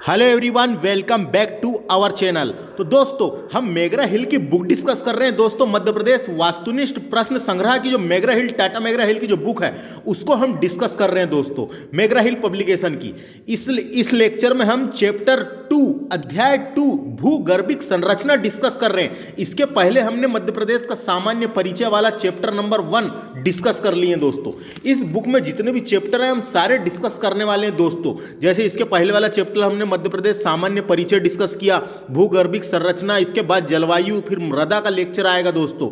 Hello everyone, welcome back to our channel. तो दोस्तों, हम मेगरा हिल की बुक डिस्कस कर रहे हैं। दोस्तों, मध्य प्रदेश वास्तुनिष्ठ प्रश्न संग्रह की जो मेगरा हिल, टाटा मेगरा हिल की जो बुक है उसको हम डिस्कस कर रहे हैं। दोस्तों, मेगरा हिल पब्लिकेशन की इस लेक्चर में हम चैप्टर 2 अध्याय 2 भूगर्भिक संरचना डिस्कस कर रहे हैं। इसके पहले हमने मध्य प्रदेश का सामान्य परिचय वाला चैप्टर नंबर 1 डिस्कस कर लिए हैं। दोस्तों, इस बुक में जितने भी चैप्टर हैं हम सारे डिस्कस करने वाले हैं। दोस्तों, जैसे इसके पहले वाला चैप्टर हमने मध्य प्रदेश सामान्य परिचय डिस्कस किया, भूगर्भिक संरचना, इसके बाद जलवायु, फिर मृदा का लेक्चर आएगा। दोस्तों,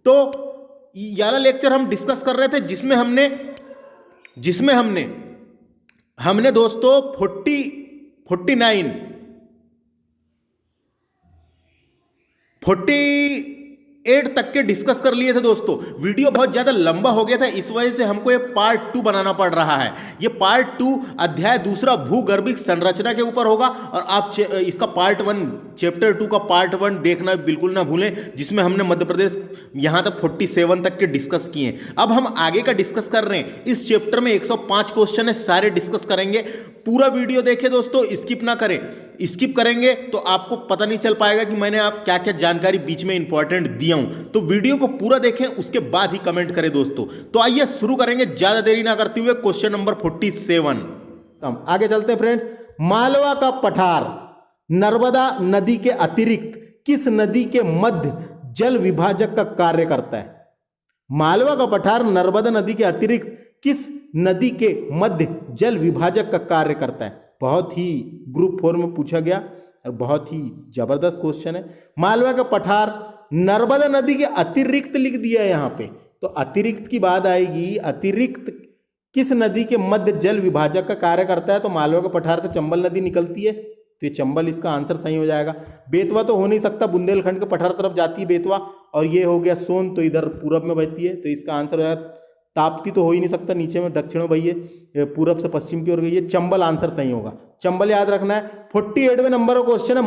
तो ये वाला लेक्चर हम डिस्कस कर रहे थे जिसमें हमने दोस्तों 48 तक के डिस्कस कर लिए थे। दोस्तों, वीडियो बहुत ज़्यादा लंबा हो गया था, इस वजह से हमको ये पार्ट 2 बनाना पड़ रहा है। ये पार्ट 2 अध्याय दूसरा भूगर्भिक संरचना के ऊपर होगा और आप इसका पार्ट 1 चैप्टर 2 का पार्ट 1 देखना बिल्कुल ना भूलें, जिसमें हमने मध्य प्रदेश यहाँ तक 47 तक के डिस्कस किए हैं। अब हम आगे का डिस्कस कर रहे हैं। इस चैप्टर में 105 क्वेश्चन है, सारे डिस्कस करेंगे। पूरा वीडियो देखें दोस्तों, स्किप ना करें। स्किप करेंगे तो आपको पता नहीं चल पाएगा कि मैंने आप क्या क्या जानकारी बीच में इंपॉर्टेंट दिया हूं। तो वीडियो को पूरा देखें, उसके बाद ही कमेंट करें। दोस्तों, तो आइए शुरू करेंगे ज्यादा देरी ना करते हुए। क्वेश्चन नंबर 47 हम आगे चलते हैं फ्रेंड्स। मालवा का पठार नर्मदा नदी के अतिरिक्त किस नदी के मध्य जल विभाजक का कार्य करता है? मालवा का पठार नर्मदा नदी के अतिरिक्त किस नदी के मध्य जल विभाजक का कार्य करता है? बहुत ही ग्रुप 4 में पूछा गया और बहुत ही जबरदस्त क्वेश्चन है। मालवा का पठार नर्मदा नदी के अतिरिक्त लिख दिया है यहाँ पे, तो अतिरिक्त की बात आएगी। अतिरिक्त किस नदी के मध्य जल विभाजक का कार्य करता है? तो मालवा के पठार से चंबल नदी निकलती है, तो ये चंबल इसका आंसर सही हो जाएगा। बेतवा तो हो नहीं सकता, बुंदेलखंड के पठार तरफ जाती है बेतवा, और ये हो गया सोन, तो इधर पूरब में बहती है, तो इसका आंसर हो जाएगा। ताप्ती तो हो ही नहीं सकता, नीचे में दक्षिण में बही है, पूरब से पश्चिम की ओर गई है। चंबल आंसर सही होगा, चंबल याद रखना है। 48वें नंबर का क्वेश्चन है,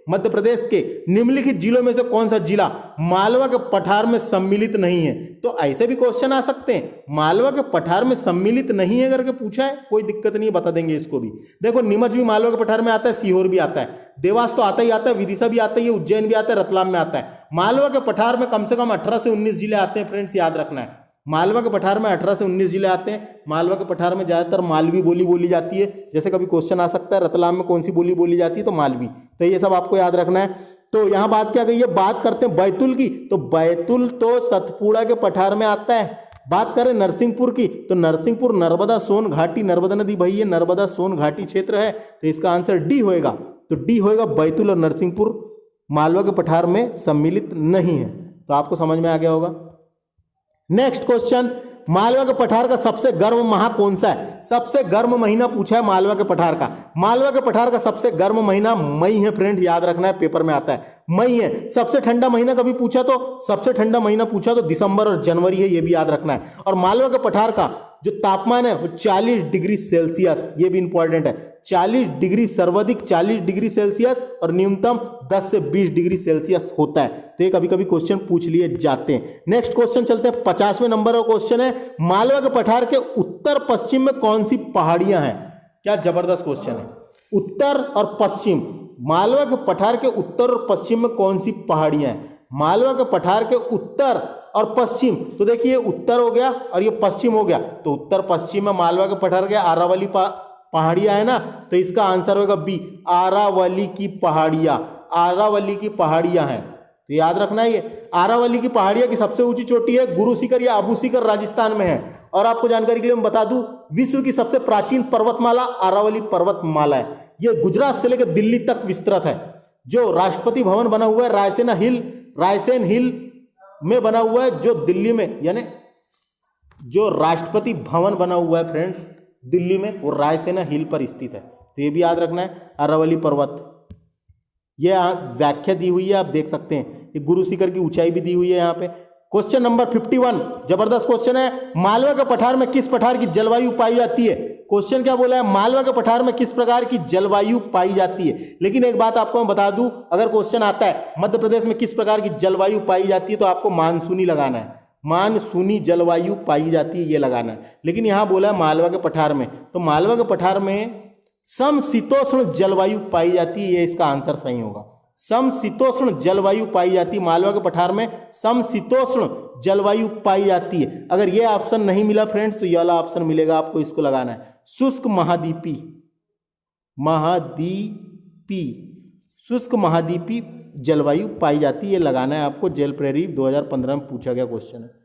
मध्य प्रदेश के निम्नलिखित जिलों में से कौन सा जिला मालवा के पठार में सम्मिलित नहीं है? तो ऐसे भी क्वेश्चन आ सकते हैं, मालवा के पठार में सम्मिलित नहीं है करके पूछा है, कोई दिक्कत नहीं है, बता देंगे इसको भी। देखो, नीमच भी मालवा के पठार में आता है, सीहोर भी आता है, देवास तो आता ही आता है, विदिशा भी आता है, उज्जैन भी आता है, रतलाम में आता है। मालवा के पठार में कम से कम 18 से 19 जिले आते हैं फ्रेंड्स, याद रखना है। मालवा के पठार में 18 से 19 जिले आते हैं। मालवा के पठार में ज़्यादातर मालवी बोली बोली जाती है, जैसे कभी क्वेश्चन आ सकता है रतलाम में कौन सी बोली बोली जाती है, तो मालवी। तो ये सब आपको याद रखना है। तो यहाँ बात क्या गई है, बात करते हैं बैतूल की, तो बैतूल तो सतपुड़ा के पठार में आता है। बात करें नरसिंहपुर की, तो नरसिंहपुर नर्मदा सोन घाटी, नर्मदा नदी बही है, नर्मदा सोन घाटी क्षेत्र है, तो इसका आंसर डी होएगा। तो डी होएगा, बैतूल और नरसिंहपुर मालवा के पठार में सम्मिलित नहीं है। तो आपको समझ में आ गया होगा। नेक्स्ट क्वेश्चन, मालवा के पठार का सबसे गर्म माह कौन सा है? सबसे गर्म महीना पूछा है मालवा के पठार का। मालवा के पठार का सबसे गर्म महीना मई है फ्रेंड, याद रखना है, पेपर में आता है मई है। सबसे ठंडा महीना कभी पूछा तो सबसे ठंडा महीना पूछा तो दिसंबर और जनवरी है, ये भी याद रखना है। और मालवा के पठार का जो तापमान है वो 40 डिग्री सेल्सियस, ये भी इंपॉर्टेंट है। 40 डिग्री, सर्वाधिक 40 डिग्री सेल्सियस और न्यूनतम 10 से 20 डिग्री सेल्सियस होता है। तो ये कभी कभी क्वेश्चन पूछ लिए जाते हैं। नेक्स्ट क्वेश्चन चलते हैं, 50वें नंबर का क्वेश्चन है, मालवा के पठार के उत्तर पश्चिम में कौन सी पहाड़ियां हैं? क्या जबरदस्त क्वेश्चन है। उत्तर और पश्चिम, मालवा के पठार के उत्तर और पश्चिम में कौन सी पहाड़ियां हैं? मालवा के पठार के उत्तर और पश्चिम, तो देखिए उत्तर हो गया और ये पश्चिम हो गया, तो उत्तर पश्चिम में मालवा के पठार के आरावली पहाड़ियां है ना, तो इसका आंसर होगा बी, आरावली की पहाड़ियां। आरावली की पहाड़ियां हैं, तो याद रखना है। ये आरावली की पहाड़ियां की सबसे ऊंची चोटी है गुरु शिखर या अबू शिखर, राजस्थान में है। और आपको जानकारी के लिए मैं बता दूं, विश्व की सबसे प्राचीन पर्वतमाला आरावली पर्वतमाला है। ये गुजरात से लेकर दिल्ली तक विस्तृत है। जो राष्ट्रपति भवन बना हुआ है रायसेन हिल में बना हुआ है, जो दिल्ली में, यानी जो राष्ट्रपति भवन बना हुआ है फ्रेंड्स दिल्ली में, वो रायसेना हिल पर स्थित है। तो ये भी याद रखना है, अरावली पर्वत। ये व्याख्या दी हुई है, आप देख सकते हैं। ये गुरु शिखर की ऊंचाई भी दी हुई है यहाँ पे। क्वेश्चन नंबर 51 जबरदस्त क्वेश्चन है, मालवा के पठार में किस प्रकार की जलवायु पाई जाती है? क्वेश्चन क्या बोला है, मालवा के पठार में किस प्रकार की जलवायु पाई जाती है। लेकिन एक बात आपको मैं बता दूं, अगर क्वेश्चन आता है मध्य प्रदेश में किस प्रकार की जलवायु पाई जाती है, तो आपको मानसूनी लगाना है। मानसूनी जलवायु पाई जाती है, ये लगाना है। लेकिन यहाँ बोला है मालवा के पठार में, तो मालवा के पठार में समशीतोष्ण जलवायु पाई जाती है, ये इसका आंसर सही होगा। समशीतोष्ण जलवायु पाई जाती है, मालवा के पठार में समशीतोष्ण जलवायु पाई जाती है। अगर ये ऑप्शन नहीं मिला फ्रेंड्स तो ये वाला ऑप्शन मिलेगा आपको, इसको लगाना है। शुष्क महाद्वीपी, महाद्वीपी, शुष्क महाद्वीपी जलवायु पाई जाती है, ये लगाना है आपको। जेल प्रेरी 2015 में पूछा गया क्वेश्चन है।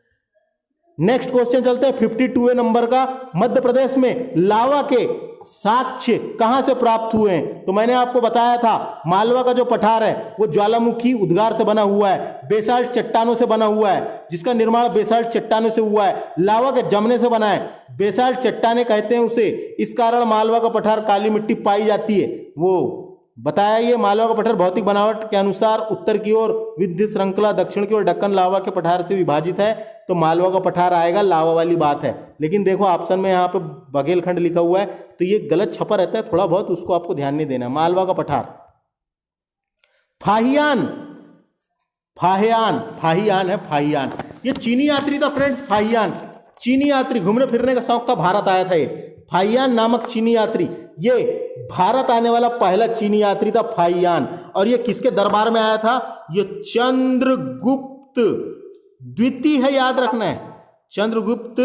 नेक्स्ट क्वेश्चन चलते हैं 52वें नंबर का। मध्य प्रदेश में लावा के साक्ष्य कहां से प्राप्त हुए हैं? तो मैंने आपको बताया था मालवा का जो पठार है वो ज्वालामुखी उद्गार से बना हुआ है, बेसाल्ट चट्टानों से बना हुआ है, जिसका निर्माण बेसाल्ट चट्टानों से हुआ है। लावा के जमने से बना है, बेसाल्ट चट्टाने कहते हैं उसे, इस कारण मालवा का पठार काली मिट्टी पाई जाती है। वो बताया ये मालवा का पठार भौतिक बनावट के अनुसार उत्तर की ओर विद्युत श्रृंखला, दक्षिण की ओर दक्कन लावा के पठार से विभाजित है, तो मालवा का पठार आएगा, लावा वाली बात है। लेकिन देखो ऑप्शन में यहाँ पे बघेलखंड लिखा हुआ है तो ये गलत छपा रहता है थोड़ा बहुत, उसको आपको ध्यान नहीं देना। मालवा का पठार फाहियान, फाहियान, फाहियान है, फाहियान, ये चीनी यात्री था फ्रेंड्स। फाहियान चीनी यात्री, घूमने फिरने का शौक था, भारत आया था ये। फाहियान नामक चीनी यात्री, ये भारत आने वाला पहला चीनी यात्री था फाहियान। और ये किसके दरबार में आया था? ये चंद्रगुप्त द्वितीय है, याद रखना है। चंद्रगुप्त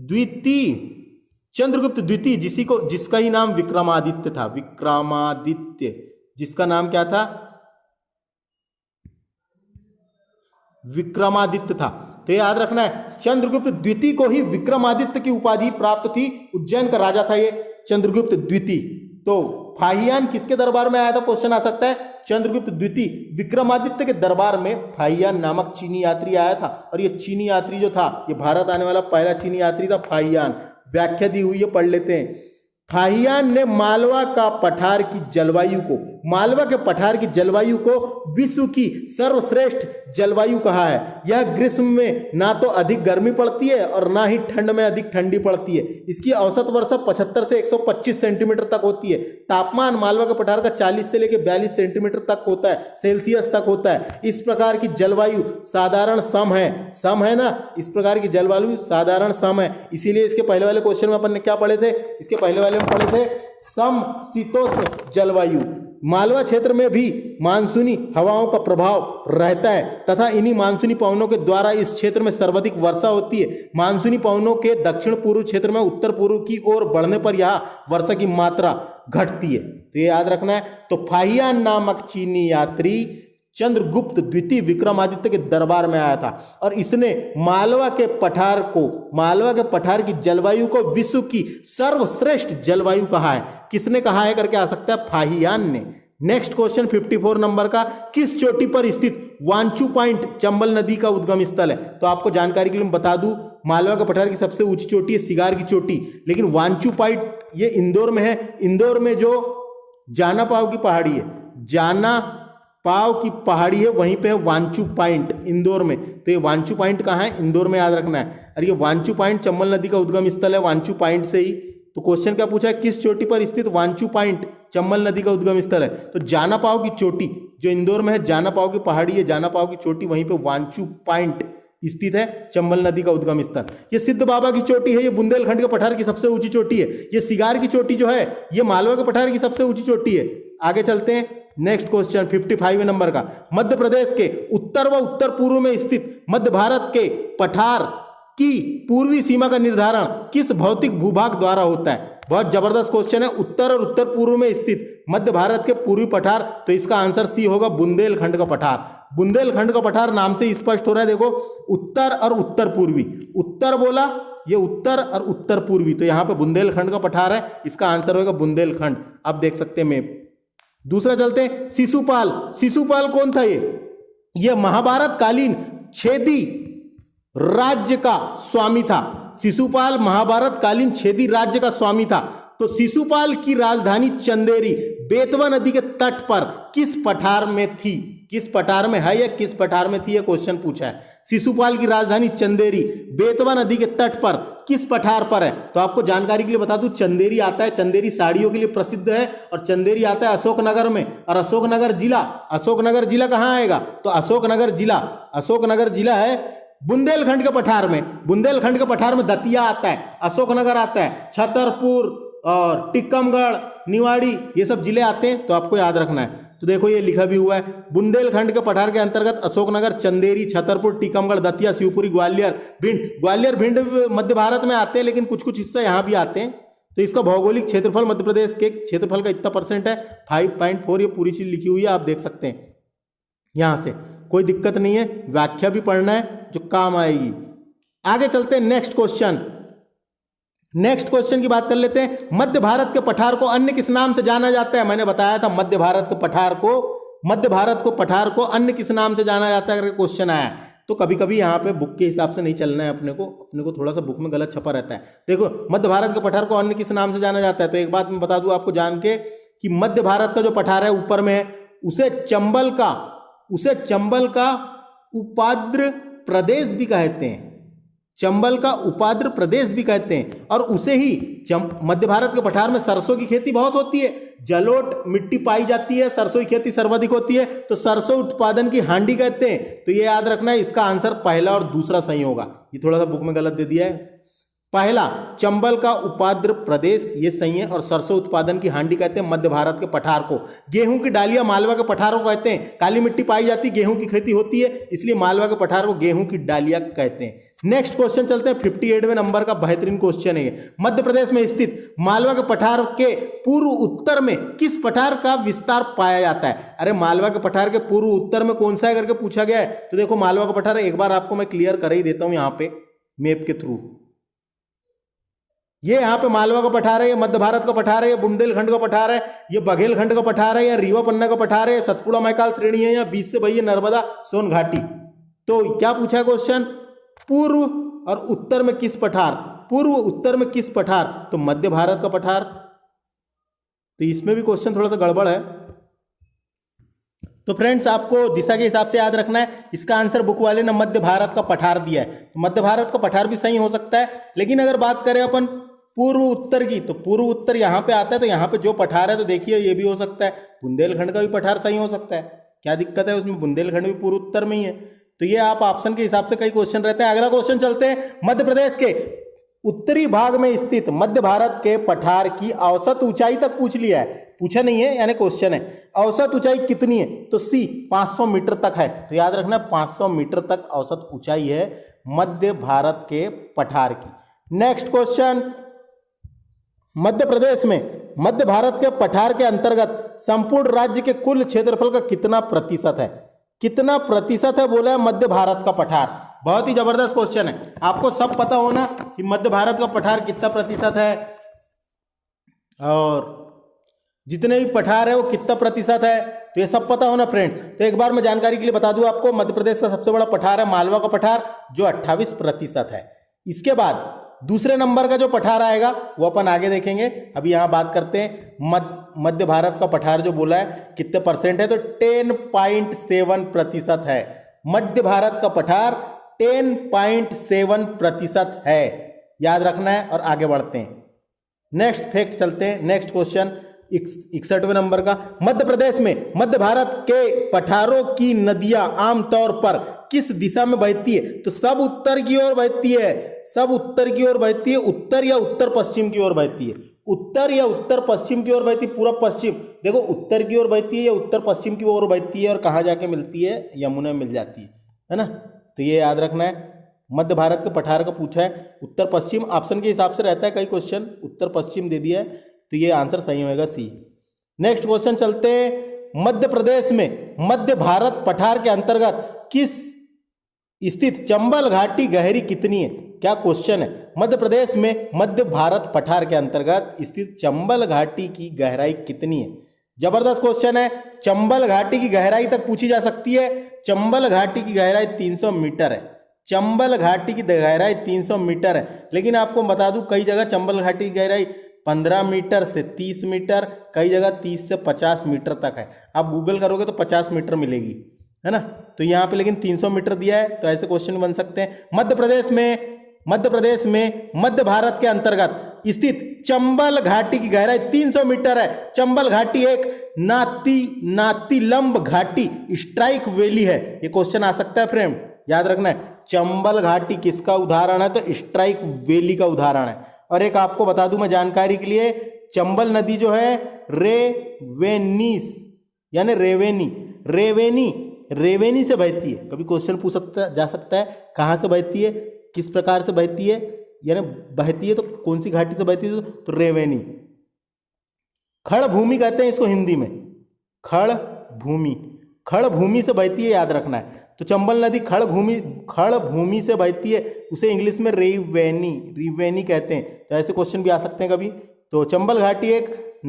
द्वितीय, चंद्रगुप्त द्वितीय, जिसका ही नाम विक्रमादित्य था। विक्रमादित्य, जिसका नाम क्या था? विक्रमादित्य था। तो याद रखना है, चंद्रगुप्त द्वितीय को ही विक्रमादित्य की उपाधि प्राप्त थी। उज्जैन का राजा था ये चंद्रगुप्त द्वितीय। तो फाहियान किसके दरबार में आया था? क्वेश्चन आ सकता है। चंद्रगुप्त द्वितीय विक्रमादित्य के दरबार में फाहियान नामक चीनी यात्री आया था। और ये चीनी यात्री जो था, ये भारत आने वाला पहला चीनी यात्री था फाहियान। व्याख्या दी हुई है, पढ़ लेते हैं। फाहियान ने मालवा का पठार की जलवायु को, मालवा के पठार की जलवायु को विश्व की सर्वश्रेष्ठ जलवायु कहा है। यह ग्रीष्म में ना तो अधिक गर्मी पड़ती है और ना ही ठंड में अधिक ठंडी पड़ती है। इसकी औसत वर्षा 75 से 125 सेंटीमीटर तक होती है। तापमान मालवा के पठार का 40 से लेकर 42 सेंटीमीटर तक होता है, सेल्सियस तक होता है। इस प्रकार की जलवायु साधारण सम है, सम है ना, इस प्रकार की जलवायु साधारण सम है। इसीलिए इसके पहले वाले क्वेश्चन में अपन ने क्या पढ़े थे? इसके पहले वाले पढ़े थे समशीतोष्ण जलवायु। मालवा क्षेत्र में भी मानसूनी हवाओं का प्रभाव रहता है तथा इन्हीं मानसूनी पवनों के द्वारा इस क्षेत्र में सर्वाधिक वर्षा होती है। मानसूनी पवनों के दक्षिण पूर्व क्षेत्र में उत्तर पूर्व की ओर बढ़ने पर यहाँ वर्षा की मात्रा घटती है। तो ये याद रखना है। तो फाहियान नामक चीनी यात्री चंद्रगुप्त द्वितीय विक्रमादित्य के दरबार में आया था और इसने मालवा के पठार को, मालवा के पठार की जलवायु को विश्व की सर्वश्रेष्ठ जलवायु कहा है। किसने कहा है करके आ सकता है? फाहियान ने। नेक्स्ट क्वेश्चन 54 नंबर का। किस चोटी पर स्थित वांचू पॉइंट चंबल नदी का उद्गम स्थल है? तो आपको जानकारी के लिए बता दूं, मालवा के पठार की सबसे ऊंची चोटी है सिगार की चोटी, लेकिन वांचू पॉइंट ये इंदौर में है। इंदौर में जो जाना पाव की पहाड़ी है, जाना पाव की पहाड़ी है, वहीं पे है वांचू पॉइंट इंदौर में। तो ये वांचू पॉइंट कहाँ है? इंदौर में, याद रखना है। और ये वांचू पॉइंट चंबल नदी का उद्गम स्थल है, वांचू पॉइंट से ही। तो क्वेश्चन क्या पूछा है? किस चोटी पर स्थित वांचू पॉइंट चंबल नदी का उद्गम स्थल है? तो जाना पाव की चोटी जो इंदौर में है, जाना पाव की पहाड़ी है, जाना पाव की चोटी, वहीं पे वांचू पॉइंट स्थित है, चंबल नदी का उद्गम स्थल। ये सिद्ध बाबा की चोटी है, ये बुंदेलखंड के पठार की सबसे ऊंची चोटी है। ये सिगार की चोटी जो है, ये मालवा के पठार की सबसे ऊंची चोटी है। आगे चलते हैं। नेक्स्ट क्वेश्चन 55 नंबर का। मध्य प्रदेश के उत्तर व उत्तर पूर्व में स्थित मध्य भारत के पठार की पूर्वी सीमा का निर्धारण किस भौतिक भूभाग द्वारा होता है? बहुत जबरदस्त क्वेश्चन है। उत्तर और उत्तर पूर्व में स्थित मध्य भारत के पूर्वी पठार, तो इसका आंसर सी होगा, बुंदेलखंड का पठार। बुंदेलखंड का पठार नाम से स्पष्ट हो रहा है। देखो, उत्तर और उत्तर पूर्वी, उत्तर बोला, ये उत्तर और उत्तर पूर्वी, तो यहाँ पे बुंदेलखंड का पठार है, इसका आंसर होगा बुंदेलखंड। आप देख सकते हैं मैप। दूसरा चलते हैं, शिशुपाल। शिशुपाल कौन था? ये महाभारत कालीन छेदी राज्य का स्वामी था। शिशुपाल महाभारत कालीन छेदी राज्य का स्वामी था। तो शिशुपाल की राजधानी चंदेरी बेतवा नदी के तट पर किस पठार में थी? किस पठार में है या किस पठार में थी, यह क्वेश्चन पूछा है। शिशुपाल की राजधानी चंदेरी बेतवा नदी के तट पर किस पठार पर है? तो आपको जानकारी के लिए बता दूं, चंदेरी आता है, चंदेरी साड़ियों के लिए प्रसिद्ध है, और चंदेरी आता है अशोकनगर में। और अशोकनगर जिला कहाँ आएगा? तो अशोकनगर जिला है बुंदेलखंड के पठार में। बुंदेलखंड के पठार में दतिया आता है, अशोकनगर आता है, छतरपुर, और टीकमगढ़, निवाड़ी, ये सब जिले आते हैं, तो आपको याद रखना है। तो देखो ये लिखा भी हुआ है, बुंदेलखंड के पठार के अंतर्गत अशोकनगर, चंदेरी, छतरपुर, टीकमगढ़, दतिया, शिवपुरी, ग्वालियर, भिंड। ग्वालियर भिंड मध्य भारत में आते हैं, लेकिन कुछ कुछ हिस्सा यहाँ भी आते हैं। तो इसका भौगोलिक क्षेत्रफल मध्य प्रदेश के क्षेत्रफल का इतना % है 5.4। ये पूरी चीज लिखी हुई है, आप देख सकते हैं यहां से, कोई दिक्कत नहीं है। व्याख्या भी पढ़ना है जो काम आएगी। आगे चलते हैं नेक्स्ट क्वेश्चन की बात कर लेते हैं। मध्य भारत के पठार को अन्य किस नाम से जाना जाता है? मैंने बताया था मध्य भारत के पठार को अन्य किस नाम से जाना जाता है, अगर क्वेश्चन आया तो कभी कभी यहाँ पे बुक के हिसाब से नहीं चलना है अपने को थोड़ा सा बुक में गलत छपा रहता है। देखो मध्य भारत के पठार को अन्य किस नाम से जाना जाता है, तो एक बात मैं बता दूं आपको जान के कि मध्य भारत का जो पठार है ऊपर में है, उसे चंबल का उपाद्र प्रदेश भी कहते हैं। चंबल का उपाद्र प्रदेश भी कहते हैं। और उसे ही मध्य भारत के पठार में सरसों की खेती बहुत होती है, जलोढ़ मिट्टी पाई जाती है, सरसों की खेती सर्वाधिक होती है, तो सरसों उत्पादन की हांडी कहते हैं। तो ये याद रखना है, इसका आंसर पहला और दूसरा सही होगा। ये थोड़ा सा बुक में गलत दे दिया है। पहला चंबल का उपाद्र प्रदेश ये सही है, और सरसों उत्पादन की हांडी कहते हैं मध्य भारत के पठार को। गेहूं की डालियां मालवा के पठारों को कहते हैं। काली मिट्टी पाई जाती, गेहूं की खेती होती है, इसलिए मालवा के पठार को गेहूं की डालियां कहते हैं। नेक्स्ट क्वेश्चन चलते हैं, 58वें नंबर का बेहतरीन क्वेश्चन है। मध्य प्रदेश में स्थित मालवा के पठार के पूर्व उत्तर में किस पठार का विस्तार पाया जाता है? अरे मालवा के पठार के पूर्व उत्तर में कौन सा है करके पूछा गया है। तो देखो मालवा का पठार एक बार आपको मैं क्लियर कर ही देता हूं यहाँ पे मैप के थ्रू। ये यहाँ पे मालवा का पठार है, ये मध्य भारत का पठार है, ये बुंदेलखंड का पठार है, ये बघेलखंड का पठार है, या रीवा पन्ना का पठार है, सतपुड़ा मैकाल श्रेणी है, या बीच से भैया नर्मदा सोन घाटी। तो क्या पूछा है क्वेश्चन? पूर्व और उत्तर में किस पठार? पूर्व उत्तर में किस पठार? तो मध्य भारत का पठार। तो इसमें भी क्वेश्चन थोड़ा सा गड़बड़ है। तो फ्रेंड्स आपको दिशा के हिसाब से याद रखना है। इसका आंसर बुक वाले ने मध्य भारत का पठार दिया है, तो मध्य भारत का पठार भी सही हो सकता है। लेकिन अगर बात करें अपन पूर्व उत्तर की, तो पूर्व उत्तर यहाँ पे आता है, तो यहाँ पे जो पठार है तो देखिए ये भी हो सकता है, बुंदेलखंड का भी पठार सही हो सकता है। क्या दिक्कत है उसमें? बुंदेलखंड भी पूर्व उत्तर में ही है। तो ये आप ऑप्शन के हिसाब से कई क्वेश्चन रहते हैं। अगला क्वेश्चन चलते हैं, मध्य प्रदेश के उत्तरी भाग में स्थित मध्य भारत के पठार की औसत ऊंचाई तक पूछ लिया है, पूछा नहीं है यानी क्वेश्चन है। औसत ऊंचाई कितनी है? तो सी 500 मीटर तक है। तो याद रखना 500 मीटर तक औसत ऊंचाई है मध्य भारत के पठार की। नेक्स्ट क्वेश्चन, मध्य प्रदेश में मध्य भारत के पठार के अंतर्गत संपूर्ण राज्य के कुल क्षेत्रफल का कितना प्रतिशत है? कितना प्रतिशत है बोला है मध्य भारत का पठार। बहुत ही जबरदस्त क्वेश्चन है। आपको सब पता होना कि मध्य भारत का पठार कितना प्रतिशत है, और जितने भी पठार है वो कितना प्रतिशत है, तो ये सब पता होना फ्रेंड। तो एक बार मैं जानकारी के लिए बता दूं आपको, मध्य प्रदेश का सबसे बड़ा पठार है मालवा का पठार, जो 28% है। इसके बाद दूसरे नंबर का जो पठार आएगा वो अपन आगे देखेंगे। अभी यहाँ बात करते हैं मध्य भारत का पठार जो बोला है कितने % है, तो 10.7% है। मध्य भारत का पठार 10.7% है, याद रखना है। और आगे बढ़ते हैं, नेक्स्ट फैक्ट चलते हैं। नेक्स्ट क्वेश्चन 61वें नंबर का, मध्य प्रदेश में मध्य भारत के पठारों की नदियां आमतौर पर किस दिशा में बहती है? तो सब उत्तर की ओर बहती है, सब उत्तर की ओर बहती है, उत्तर या उत्तर पश्चिम की ओर बहती है, उत्तर या उत्तर पश्चिम की ओर बहती है, पूर्व पश्चिम। देखो उत्तर की ओर बहती है या उत्तर पश्चिम की ओर बहती है, और कहाँ जाके मिलती है? यमुना में मिल जाती है ना। तो ये याद रखना है। मध्य भारत के पठार का पूछा है, उत्तर पश्चिम ऑप्शन के हिसाब से रहता है कई क्वेश्चन, उत्तर पश्चिम दे दिया है, तो ये आंसर सही होगा सी। नेक्स्ट क्वेश्चन चलते हैं, मध्य प्रदेश में मध्य भारत पठार के अंतर्गत किस स्थित चंबल घाटी गहरी कितनी है? क्या क्वेश्चन है? मध्य प्रदेश में मध्य भारत पठार के अंतर्गत स्थित चंबल घाटी की गहराई कितनी है? जबरदस्त क्वेश्चन है। चंबल घाटी की गहराई तक पूछी जा सकती है। चंबल घाटी की गहराई 300 मीटर है। चंबल घाटी की गहराई 300 मीटर है। लेकिन आपको बता दूं कई जगह चंबल घाटी की गहराई 15 मीटर से 30 मीटर, कई जगह 30 से 50 मीटर तक है। आप गूगल करोगे तो 50 मीटर मिलेगी, है ना। तो यहाँ पे लेकिन 300 मीटर दिया है, तो ऐसे क्वेश्चन बन सकते हैं। मध्य प्रदेश में मध्य भारत के अंतर्गत स्थित चंबल घाटी की गहराई 300 मीटर है। चंबल घाटी एक नातिलंब घाटी स्ट्राइक वैली है। ये क्वेश्चन आ सकता है फ्रेंड, याद रखना है। चंबल घाटी किसका उदाहरण है? तो स्ट्राइक वैली का उदाहरण है। और एक आपको बता दूं मैं जानकारी के लिए, चंबल नदी जो है रेवेनीस यानी रेवेनी से बहती है। कभी क्वेश्चन पूछ जा सकता है कहाँ से बहती है, किस प्रकार से बहती है, यानी बहती है तो कौन सी घाटी से बहती है, तो रेवेनी। खड़ भूमि कहते हैं इसको हिंदी में, खड़ भूमि से बहती है, याद रखना है। तो चंबल नदी खड़ भूमि से बहती है, उसे इंग्लिश में रिवेनी कहते हैं। तो ऐसे क्वेश्चन भी आ सकते हैं कभी। तो चंबल घाटी एक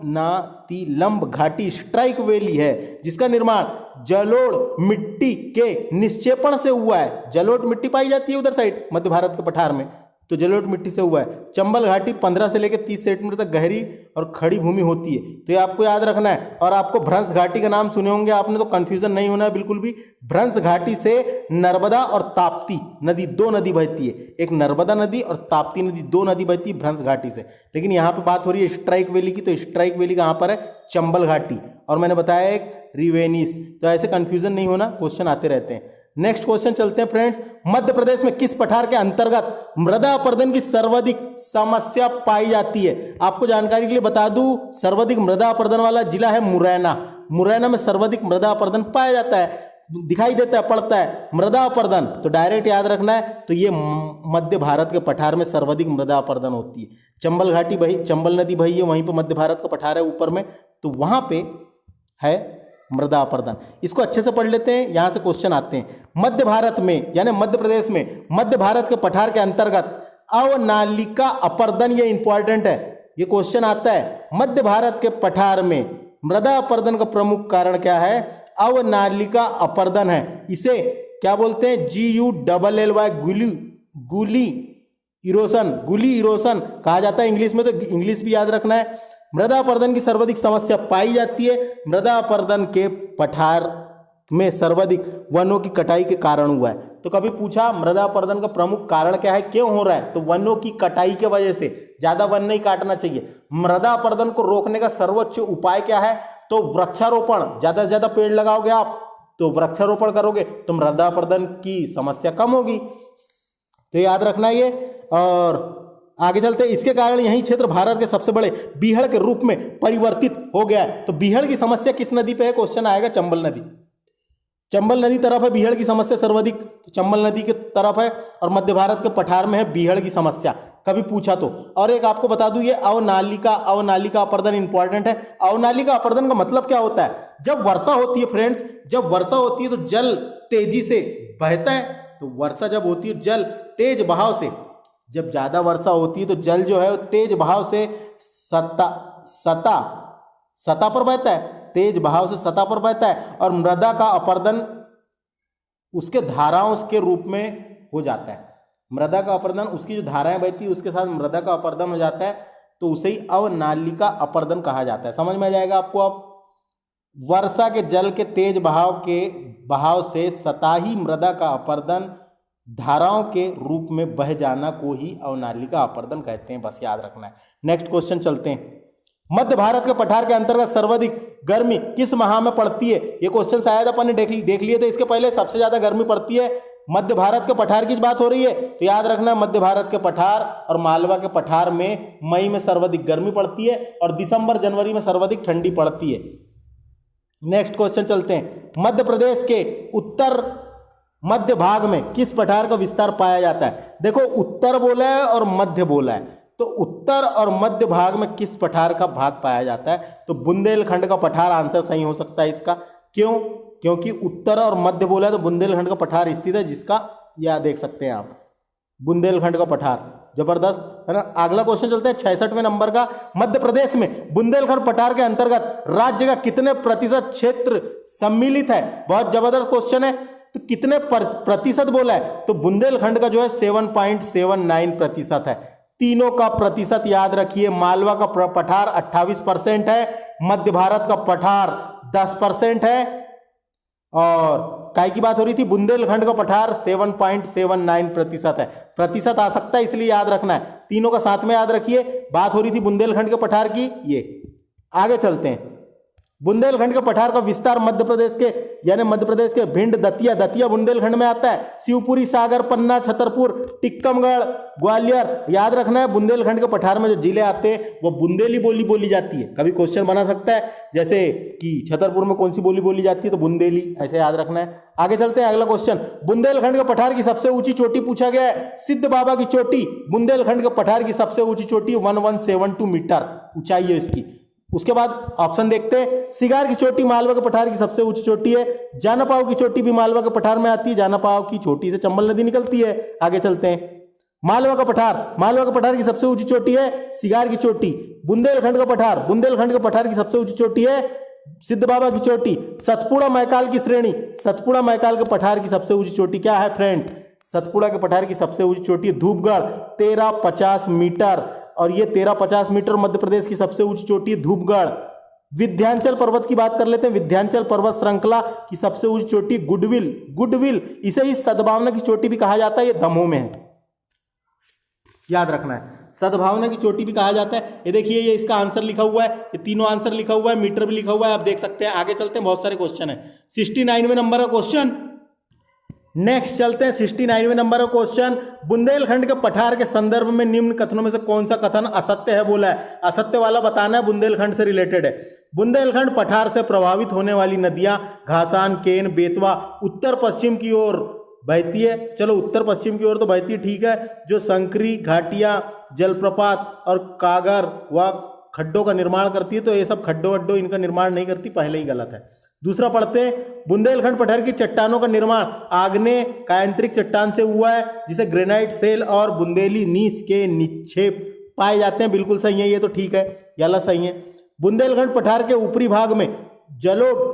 नातिलंब घाटी स्ट्राइक वैली है जिसका निर्माण जलोढ़ मिट्टी के निक्षेपण से हुआ है। जलोढ़ मिट्टी पाई जाती है उधर साइड मध्य भारत के पठार में, तो जलोढ़ मिट्टी से हुआ है। चंबल घाटी 15 से लेकर 30 सेंटीमीटर तक गहरी और खड़ी भूमि होती है, तो ये आपको याद रखना है। और आपको भ्रंश घाटी का नाम सुने होंगे आपने, तो कंफ्यूजन नहीं होना है बिल्कुल भी। भ्रंश घाटी से नर्मदा और ताप्ती नदी, 2 नदी बहती है, एक नर्मदा नदी और ताप्ती नदी, 2 नदी बहती है भ्रंश घाटी से। लेकिन यहाँ पे बात हो रही है स्ट्राइक वैली की, तो स्ट्राइक वैली कहाँ पर है, चंबल घाटी, और मैंने बताया एक रिवेनिस। तो ऐसे कंफ्यूजन नहीं होना, क्वेश्चन आते रहते हैं। नेक्स्ट क्वेश्चन चलते हैं फ्रेंड्स। मध्य प्रदेश में किस पठार के अंतर्गत मृदा अपरदन की सर्वाधिक समस्या पाई जाती है? आपको जानकारी के लिए बता दूं, सर्वाधिक मृदा अपरदन वाला जिला है मुरैना में सर्वाधिक मृदा अपरदन पाया जाता है, दिखाई देता है, पड़ता है मृदा अपरदन, तो डायरेक्ट याद रखना है। तो ये मध्य भारत के पठार में सर्वाधिक मृदा अपरदन होती है। चंबल घाटी बही, चंबल नदी बही है, वहीं पर मध्य भारत का पठार है ऊपर में, तो वहां पे है मृदा अपरदन। इसको अच्छे से पढ़ लेते हैं, यहां से क्वेश्चन आते हैं। मध्य भारत में यानी मध्य प्रदेश में मध्य भारत के पठार के अंतर्गत अवनालिका अपरदन, ये इंपॉर्टेंट है, ये क्वेश्चन आता है। मध्य भारत के पठार में मृदा अपरदन का प्रमुख कारण क्या है? अवनालिका अपरदन है। इसे क्या बोलते हैं? GULLY, गुली इरोशन कहा जाता है इंग्लिश में, तो इंग्लिश भी याद रखना है। मृदा अपरदन की सर्वाधिक समस्या पाई जाती है मृदा अपरदन के पठार में सर्वाधिक वनों की कटाई के कारण हुआ है। तो कभी पूछा मृदा अपरदन का प्रमुख कारण क्या है, क्यों हो रहा है, तो वनों की कटाई के वजह से। ज्यादा वन नहीं काटना चाहिए। मृदा अपरदन को रोकने का सर्वोच्च उपाय क्या है, तो वृक्षारोपण। ज्यादा से ज्यादा पेड़ लगाओगे आप, तो वृक्षारोपण करोगे तो मृदा अपरदन की समस्या कम होगी, तो याद रखना ये। और आगे चलते, इसके कारण यही क्षेत्र भारत के सबसे बड़े बीहड़ के रूप में परिवर्तित हो गया है। तो बीहड़ की समस्या किस नदी पे है, क्वेश्चन आएगा चंबल नदी तरफ है बीहड़ की समस्या सर्वाधिक, तो चंबल नदी की तरफ है, और मध्य भारत के पठार में है बीहड़ की समस्या, कभी पूछा तो। और एक आपको बता दूं, ये अवनालिका अपरदन इंपॉर्टेंट है। अवनालिका अपरदन का मतलब क्या होता है? जब वर्षा होती है फ्रेंड्स, जब वर्षा होती है तो जल तेजी से बहता है। तो वर्षा जब होती है जल तेज बहाव से, जब ज्यादा वर्षा होती है तो जल जो है वो तेज बहाव से सतह पर बहता है, तेज बहाव से सतह पर बहता है, और मृदा का अपरदन उसके धाराओं के रूप में हो जाता है। मृदा का अपरदन, उसकी जो धाराएं बहती है उसके साथ मृदा का अपरदन हो जाता है, तो उसे ही अवनालिका अपरदन कहा जाता है। समझ में आ जाएगा आपको। अब वर्षा के जल के तेज बहाव से सतही मृदा का अपरदन, धाराओं के रूप में बह जाना को ही अवनालिका अपरदन कहते हैं, बस याद रखना है। नेक्स्ट क्वेश्चन चलते हैं। मध्य भारत के पठार के अंतर्गत सर्वाधिक गर्मी किस माह में पड़ती है? ये क्वेश्चन शायद अपन ने देख लिए थे इसके पहले। सबसे ज्यादा गर्मी पड़ती है मध्य भारत के पठार की बात हो रही है, तो याद रखना मध्य भारत के पठार और मालवा के पठार में मई में सर्वाधिक गर्मी पड़ती है, और दिसंबर जनवरी में सर्वाधिक ठंडी पड़ती है। नेक्स्ट क्वेश्चन चलते हैं। मध्य प्रदेश के उत्तर मध्य भाग में किस पठार का विस्तार पाया जाता है? देखो, उत्तर बोला है और मध्य बोला है, तो उत्तर और मध्य भाग में किस पठार का भाग पाया जाता है? तो बुंदेलखंड का पठार आंसर सही हो सकता है इसका। क्यों? क्योंकि उत्तर और मध्य बोला है तो बुंदेलखंड का पठार स्थित है, जिसका यह देख सकते हैं आप, बुंदेलखंड का पठार। जबरदस्त है ना। अगला क्वेश्चन चलते हैं 66वें नंबर का। मध्य प्रदेश में बुंदेलखंड पठार के अंतर्गत राज्य का कितने प्रतिशत क्षेत्र सम्मिलित है? बहुत जबरदस्त क्वेश्चन है। तो कितने प्रतिशत बोला है? तो बुंदेलखंड का जो है 7.79% है। तीनों का प्रतिशत याद रखिए। मालवा का पठार 28% है, मध्य भारत का पठार 10% है, और काय की बात हो रही थी, बुंदेलखंड का पठार 7.79% है। प्रतिशत आ सकता है इसलिए याद रखना है, तीनों का साथ में याद रखिए। बात हो रही थी बुंदेलखंड के पठार की। ये आगे चलते हैं। बुंदेलखंड के पठार का विस्तार मध्य प्रदेश के यानी मध्य प्रदेश के भिंड, दतिया, दतिया बुंदेलखंड में आता है। शिवपुरी, सागर, पन्ना, छतरपुर, टिक्कमगढ़, ग्वालियर, याद रखना है बुंदेलखंड के पठार में जो जिले आते हैं वो बुंदेली बोली बोली जाती है। कभी क्वेश्चन बना सकता है जैसे कि छतरपुर में कौन सी बोली बोली जाती है, तो बुंदेली, ऐसे याद रखना है। आगे चलते हैं, अगला क्वेश्चन, बुंदेलखंड के पठार की सबसे ऊंची चोटी पूछा गया है। सिद्ध बाबा की चोटी बुंदेलखंड के पठार की सबसे ऊंची चोटी 1172 मीटर ऊंचाई है इसकी। उसके बाद ऑप्शन देखते हैं, सिगार की चोटी मालवा के पठार की सबसे ऊंची चोटी है। जानापाव की चोटी भी मालवा के पठार में आती है, जानापाव की चोटी से चंबल नदी निकलती है। आगे चलते हैं, मालवा का पठार, मालवा के पठार की सबसे ऊंची चोटी है सिगार की चोटी। बुंदेलखंड का पठार, बुंदेलखंड के पठार की सबसे ऊंची चोटी है सिद्ध बाबा की चोटी। सतपुड़ा मैकाल की श्रेणी, सतपुड़ा मैकाल के पठार की सबसे ऊंची चोटी क्या है फ्रेंड्स? सतपुड़ा के पठार की सबसे ऊंची चोटी है धूपगढ़, 1350 मीटर, और ये 1350 मीटर मध्य प्रदेश की सबसे ऊंची चोटी है धूपगढ़। विंध्याचल पर्वत की बात कर लेते हैं, विंध्याचल पर्वत श्रृंखला की सबसे ऊंची चोटी गुडविल, गुडविल, इसे ही सद्भावना की चोटी भी कहा जाता है, ये दमोह में है, याद रखना है, सद्भावना की चोटी भी कहा जाता है। ये देखिए ये इसका आंसर लिखा हुआ है, ये तीनों आंसर लिखा हुआ है, मीटर भी लिखा हुआ है, आप देख सकते हैं। आगे चलते हैं, बहुत सारे क्वेश्चन है। 69वें नंबर का क्वेश्चन, नेक्स्ट चलते हैं 69वें नंबर का क्वेश्चन, बुंदेलखंड के पठार के संदर्भ में निम्न कथनों में से कौन सा कथन असत्य है बोला है। असत्य वाला बताना है, बुंदेलखंड से रिलेटेड है। बुंदेलखंड पठार से प्रभावित होने वाली नदियां घासान, केन, बेतवा उत्तर पश्चिम की ओर बहती है। चलो उत्तर पश्चिम की ओर तो बहती है, ठीक है। जो संकरी, घाटियां, जलप्रपात और कागर व खड्डों का निर्माण करती है, तो ये सब खड्डों वड्डों इनका निर्माण नहीं करती, पहले ही गलत है। दूसरा पढ़ते हैं, बुंदेलखंड पठार की चट्टानों का निर्माण आग्नेय कायांतरिक चट्टान से हुआ है, जिसे ग्रेनाइट सेल और बुंदेली नीस के निक्षेप पाए जाते हैं। बिल्कुल सही है, ये तो ठीक है, गलत सही है। बुंदेलखंड पठार के ऊपरी भाग में जलोढ़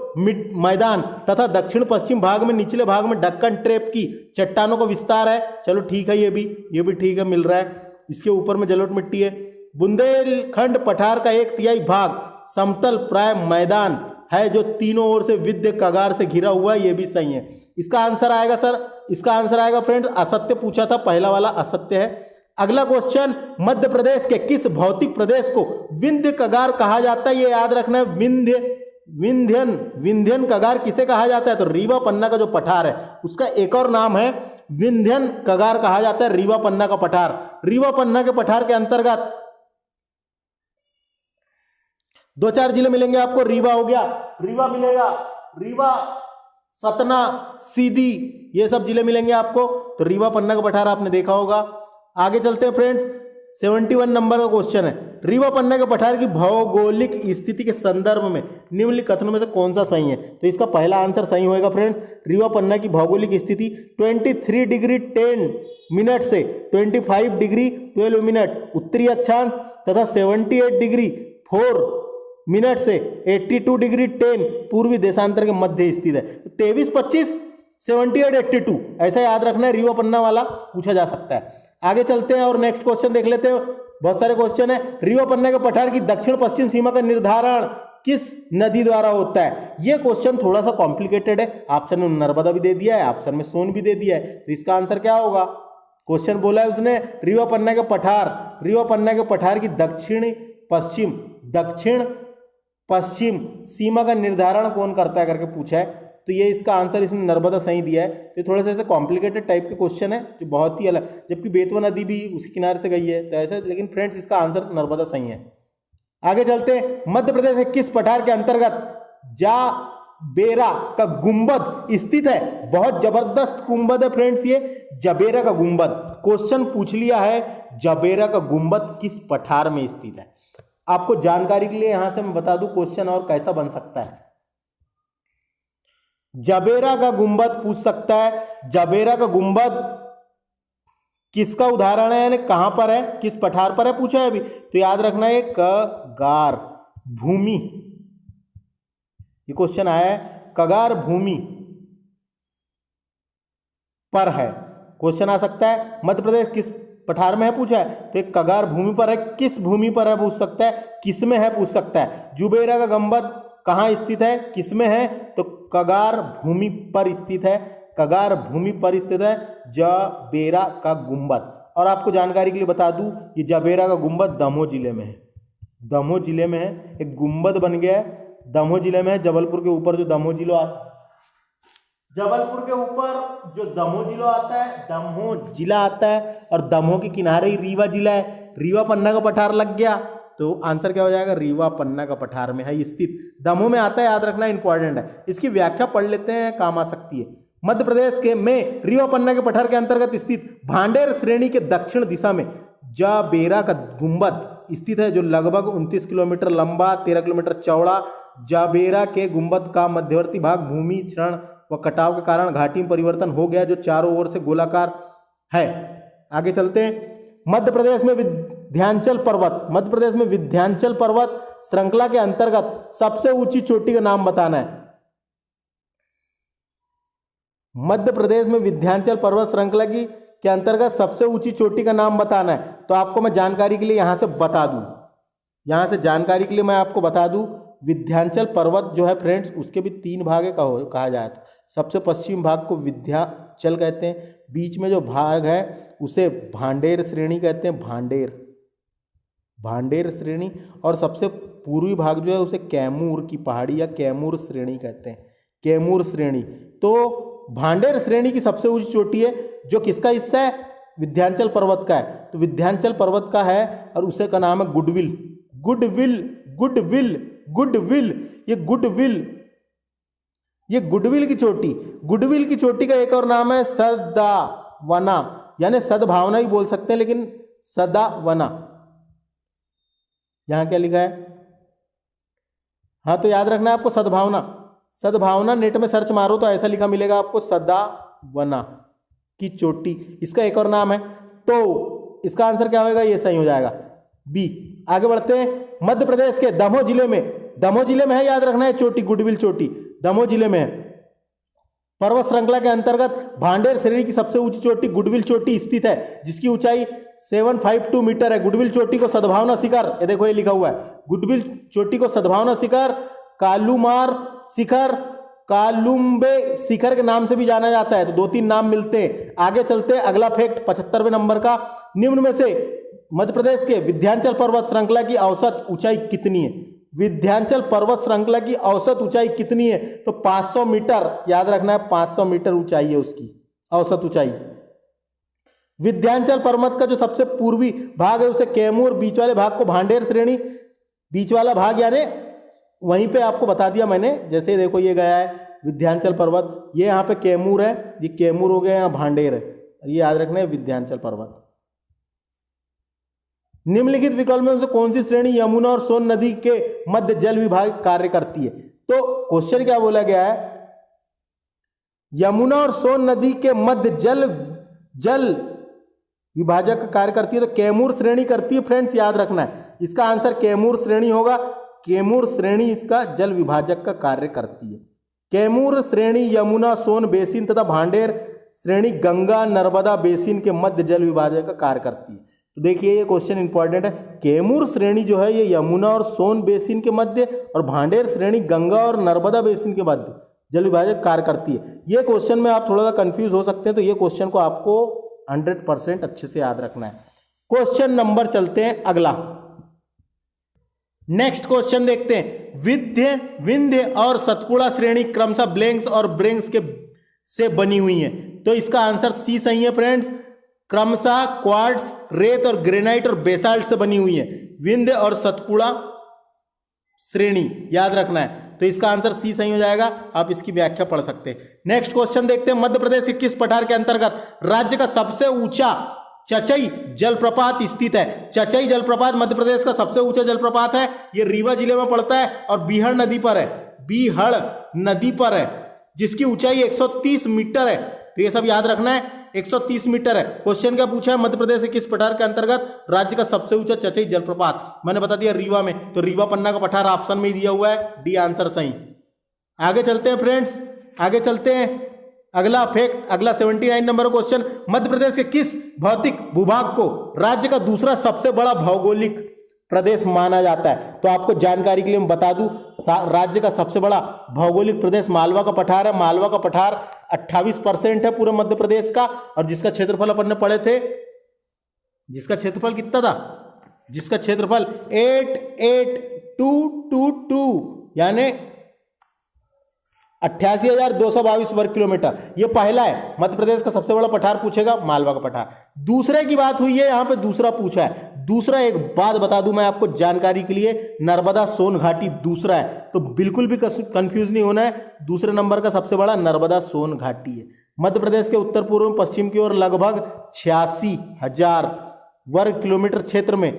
मैदान तथा दक्षिण पश्चिम भाग में निचले भाग में दक्कन ट्रेप की चट्टानों का विस्तार है। चलो ठीक है, ये भी ठीक है, मिल रहा है। इसके ऊपर में जलोढ़ मिट्टी है। बुंदेलखंड पठार का 1/3 भाग समतल प्राय मैदान है, जो तीनों ओर से विद्य कगार से घिरा हुआ है, ये भी सही है। इसका आंसर आएगा सर, इसका आंसर आएगा फ्रेंड्स, असत्य पूछा था, पहला वाला असत्य है। अगला क्वेश्चन, मध्य प्रदेश के किस भौतिक प्रदेश को विंध्य कगार कहा जाता है, ये याद रखना है। विंध्यन कगार किसे कहा जाता है, तो रीवा पन्ना का जो पठार है उसका एक और नाम है विंध्यन कगार कहा जाता है, रीवा पन्ना का पठार। रीवा पन्ना के पठार के अंतर्गत 2-4 जिले मिलेंगे आपको। रीवा हो गया, रीवा मिलेगा, रीवा, सतना, सीधी, ये सब जिले मिलेंगे आपको। तो रीवा पन्ना का पठार आपने देखा होगा। आगे चलते हैं फ्रेंड्स, 71 नंबर का क्वेश्चन है, रीवा पन्ना के पठार की भौगोलिक स्थिति के संदर्भ में निम्नलिखित कथनों में से कौन सा सही है। तो इसका पहला आंसर सही होगा फ्रेंड्स। रीवा पन्ना की भौगोलिक स्थिति 23 डिग्री 10 मिनट से 25 डिग्री 12 मिनट उत्तरी अक्षांश तथा 78 डिग्री 4 मिनट से 82 डिग्री 10 पूर्वी देशांतर के मध्य स्थित है। 23, 25, 78, 82 ऐसा याद रखना है, रीवा पन्ना वाला पूछा जा सकता है। आगे चलते हैं और नेक्स्ट क्वेश्चन देख लेते हैं, बहुत सारे क्वेश्चन है। रीवा पन्ना के पठार की दक्षिण पश्चिम सीमा का निर्धारण किस नदी द्वारा होता है। यह क्वेश्चन थोड़ा सा कॉम्प्लिकेटेड है, ऑप्शन में नर्मदा भी दे दिया है, ऑप्शन में सोन भी दे दिया है, तो इसका आंसर क्या होगा। क्वेश्चन बोला है उसने, रीवा पन्ना के पठार की दक्षिण पश्चिम सीमा का निर्धारण कौन करता है करके पूछा है, तो ये इसका आंसर इसने नर्मदा सही दिया है। तो थोड़ा सा ऐसे कॉम्प्लिकेटेड टाइप के क्वेश्चन है जो बहुत ही अलग, जबकि बेतवा नदी भी उसके किनारे से गई है, तो ऐसे, लेकिन फ्रेंड्स इसका आंसर नर्मदा सही है। आगे चलते हैं, मध्य प्रदेश के किस पठार के अंतर्गत जाबेरा का गुंबद स्थित है। बहुत जबरदस्त गुंबद है फ्रेंड्स ये, जबेरा का गुंबद क्वेश्चन पूछ लिया है, जबेरा का गुंबद किस पठार में स्थित है। आपको जानकारी के लिए यहां से मैं बता दूं क्वेश्चन और कैसा बन सकता है। जबेरा का गुंबद पूछ सकता है, जबेरा का गुंबद किसका उदाहरण है, यानी कहां पर है, किस पठार पर है पूछा है अभी, तो याद रखना है कगार भूमि, ये क्वेश्चन आया है, कगार भूमि पर है, क्वेश्चन आ सकता है। मध्य प्रदेश किस पठार में है पूछा है, तो एक कगार भूमि पर है, किस भूमि पर है पूछ सकता है, किस में है पूछ सकता है। जुबेरा का गुंबद कहाँ स्थित है, किस में है, तो कगार भूमि पर स्थित है, कगार भूमि पर स्थित है जबेरा का गुंबद। और आपको जानकारी के लिए बता दूं, ये जबेरा का गुंबद दमोह जिले में है, दमोह जिले में है, एक गुंबद बन गया है दमोह जिले में है। जबलपुर के ऊपर जो दमोह जिला आता है, जबलपुर के ऊपर जो दमोह जिला आता है, दमोह जिला आता है, और दमोह के किनारे ही रीवा जिला है। रीवा पन्ना का पठार लग गया, तो आंसर क्या हो जाएगा, रीवा पन्ना का पठार में है स्थित। दमोह में आता है, याद रखना इंपॉर्टेंट है। इसकी व्याख्या पढ़ लेते हैं, काम आ सकती है। मध्य प्रदेश के में रीवा पन्ना के पठार के अंतर्गत स्थित भांडेर श्रेणी के दक्षिण दिशा में जाबेरा का गुंबद स्थित है, जो लगभग 29 किलोमीटर लंबा, 13 किलोमीटर चौड़ा। जाबेरा के गुंबद का मध्यवर्ती भाग भूमि क्षरण व कटाव के कारण घाटी में परिवर्तन हो गया, जो चारों ओर से गोलाकार है। आगे चलते हैं। मध्य प्रदेश में विंध्याचल पर्वत, मध्य प्रदेश में विंध्याचल पर्वत श्रृंखला के अंतर्गत सबसे ऊंची चोटी का नाम बताना है। मध्य प्रदेश में विंध्याचल पर्वत श्रृंखला के अंतर्गत सबसे ऊंची चोटी का नाम बताना है। तो आपको मैं जानकारी के लिए यहां से बता दूं, यहां से जानकारी के लिए मैं आपको बता दूं, विंध्याचल पर्वत जो है फ्रेंड्स, उसके भी 3 भाग है कहा जाए तो। सबसे पश्चिम भाग को विंध्याचल कहते हैं, बीच में जो भाग है उसे भांडेर श्रेणी कहते हैं, भांडेर श्रेणी, और सबसे पूर्वी भाग जो है उसे कैमूर की पहाड़ी या कैमूर श्रेणी कहते हैं, कैमूर श्रेणी। तो भांडेर श्रेणी की सबसे ऊंची चोटी है, जो किसका हिस्सा है, विंध्याचल पर्वत का है। तो विंध्याचल पर्वत का है और उसे का नाम है गुडविल, गुडविल, गुडविल, गुडविल। ये गुडविल की चोटी, गुडविल की चोटी का एक और नाम है सदावना, यानी सद्भावना ही बोल सकते हैं, लेकिन सदावना। यहां क्या लिखा है, हाँ तो याद रखना है आपको सद्भावना, सद्भावना नेट में सर्च मारो तो ऐसा लिखा मिलेगा आपको, सदावना की चोटी, इसका एक और नाम है। तो इसका आंसर क्या होगा, ये सही हो जाएगा बी। आगे बढ़ते हैं। मध्य प्रदेश के दमोह जिले में है, याद रखना है चोटी, गुडविल चोटी दमोह जिले में है। पर्वत श्रृंखला के अंतर्गत भांडेर श्रेणी की सबसे ऊंची चोटी गुडविल चोटी स्थित है, जिसकी ऊंचाई 752 मीटर है। गुडविल चोटी को सद्भावना शिखर, ये देखो ये लिखा हुआ है, गुडविल चोटी को सद्भावना शिखर, कालूमार शिखर, कालुम्बे शिखर के नाम से भी जाना जाता है। तो 2-3 नाम मिलते हैं। आगे चलते हैं, अगला फैक्ट 75वें नंबर का। निम्न में से मध्य प्रदेश के विंध्याचल पर्वत श्रृंखला की औसत ऊंचाई कितनी है, विंध्याचल पर्वत श्रृंखला की औसत ऊंचाई कितनी है, तो 500 मीटर, याद रखना है 500 मीटर ऊंचाई है उसकी औसत ऊंचाई। विंध्याचल पर्वत का जो सबसे पूर्वी भाग है उसे कैमूर, बीच वाले भाग को भांडेर श्रेणी, बीच वाला भाग यानी वहीं पे आपको बता दिया मैंने, जैसे देखो ये गया है विंध्याचल पर्वत, ये यहाँ पे कैमूर है, ये कैमूर हो गया, यहाँ भांडेर है, ये याद रखना है विंध्याचल पर्वत। निम्नलिखित विकल्प में से कौन सी श्रेणी यमुना और सोन नदी के मध्य जल विभाग कार्य करती है। तो क्वेश्चन क्या बोला गया है, यमुना और सोन नदी के मध्य जल विभाजक का कार्य करती है, तो कैमूर श्रेणी करती है फ्रेंड्स, याद रखना है इसका आंसर कैमूर श्रेणी होगा। कैमूर श्रेणी इसका जल विभाजक का कार्य करती है। कैमूर श्रेणी यमुना सोन बेसिन तथा भांडेर श्रेणी गंगा नर्मदा बेसिन के मध्य जल विभाजक का कार्य करती है। तो देखिए ये क्वेश्चन इंपॉर्टेंट है, कैमूर श्रेणी जो है ये यमुना और सोन बेसिन के मध्य, और भांडेर श्रेणी गंगा और नर्मदा बेसिन के मध्य जल विभाजक कार्य करती है। ये क्वेश्चन में आप थोड़ा सा कंफ्यूज हो सकते हैं, तो ये क्वेश्चन को आपको 100% अच्छे से याद रखना है। क्वेश्चन नंबर चलते हैं अगला, नेक्स्ट क्वेश्चन देखते हैं। विंध्य और सतपुड़ा श्रेणी क्रमशः ब्लैंक्स और ब्रिंग्स के से बनी हुई है, तो इसका आंसर सी सही है फ्रेंड्स। क्रमशः क्वार्ट्ज, रेत और ग्रेनाइट और बेसाल्ट से बनी हुई है विंध्य और सतपुड़ा श्रेणी, याद रखना है। तो इसका आंसर सी सही हो जाएगा, आप इसकी व्याख्या पढ़ सकते हैं। नेक्स्ट क्वेश्चन देखते हैं। मध्य प्रदेश के किस पठार के अंतर्गत राज्य का सबसे ऊंचा चचई जलप्रपात स्थित है। चचई जलप्रपात मध्य प्रदेश का सबसे ऊंचा जलप्रपात है, ये रीवा जिले में पड़ता है और बीहड़ नदी पर है, बीहड़ नदी पर है, जिसकी ऊंचाई 130 मीटर है। तो ये सब याद रखना है, 130 मीटर है। क्वेश्चन क्या पूछा है, मध्य प्रदेश के किस पठार के अंतर्गत राज्य का सबसे ऊंचा चचई जलप्रपात, मैंने बता दिया रीवा में, तो रीवा पन्ना का पठार ऑप्शन में ही दिया हुआ है, डी आंसर सही। आगे चलते हैं फ्रेंड्स, आगे चलते हैं। अगला फैक्ट, अगला 79 नंबर क्वेश्चन। मध्य प्रदेश के किस भौतिक भूभाग को राज्य का दूसरा सबसे बड़ा भौगोलिक प्रदेश माना जाता है। तो आपको जानकारी के लिए मैं बता दूं, राज्य का सबसे बड़ा भौगोलिक प्रदेश मालवा का पठार है। मालवा का पठार 28% है पूरे मध्य प्रदेश का, और जिसका क्षेत्रफल अपन ने पढ़े थे, जिसका क्षेत्रफल कितना था, जिसका क्षेत्रफल 88,222, यानी 88,222 वर्ग किलोमीटर। ये पहला है, मध्य प्रदेश का सबसे बड़ा पठार पूछेगा मालवा का पठार। दूसरे की बात हुई है, यहां पे दूसरा पूछा है। दूसरा एक बात बता दूं मैं आपको जानकारी के लिए, नर्मदा सोन घाटी दूसरा है, तो बिल्कुल भी कंफ्यूज नहीं होना है। दूसरे नंबर का सबसे बड़ा नर्मदा सोन घाटी है। मध्य प्रदेश के उत्तर पूर्व पश्चिम की ओर लगभग 86,000 वर्ग किलोमीटर क्षेत्र में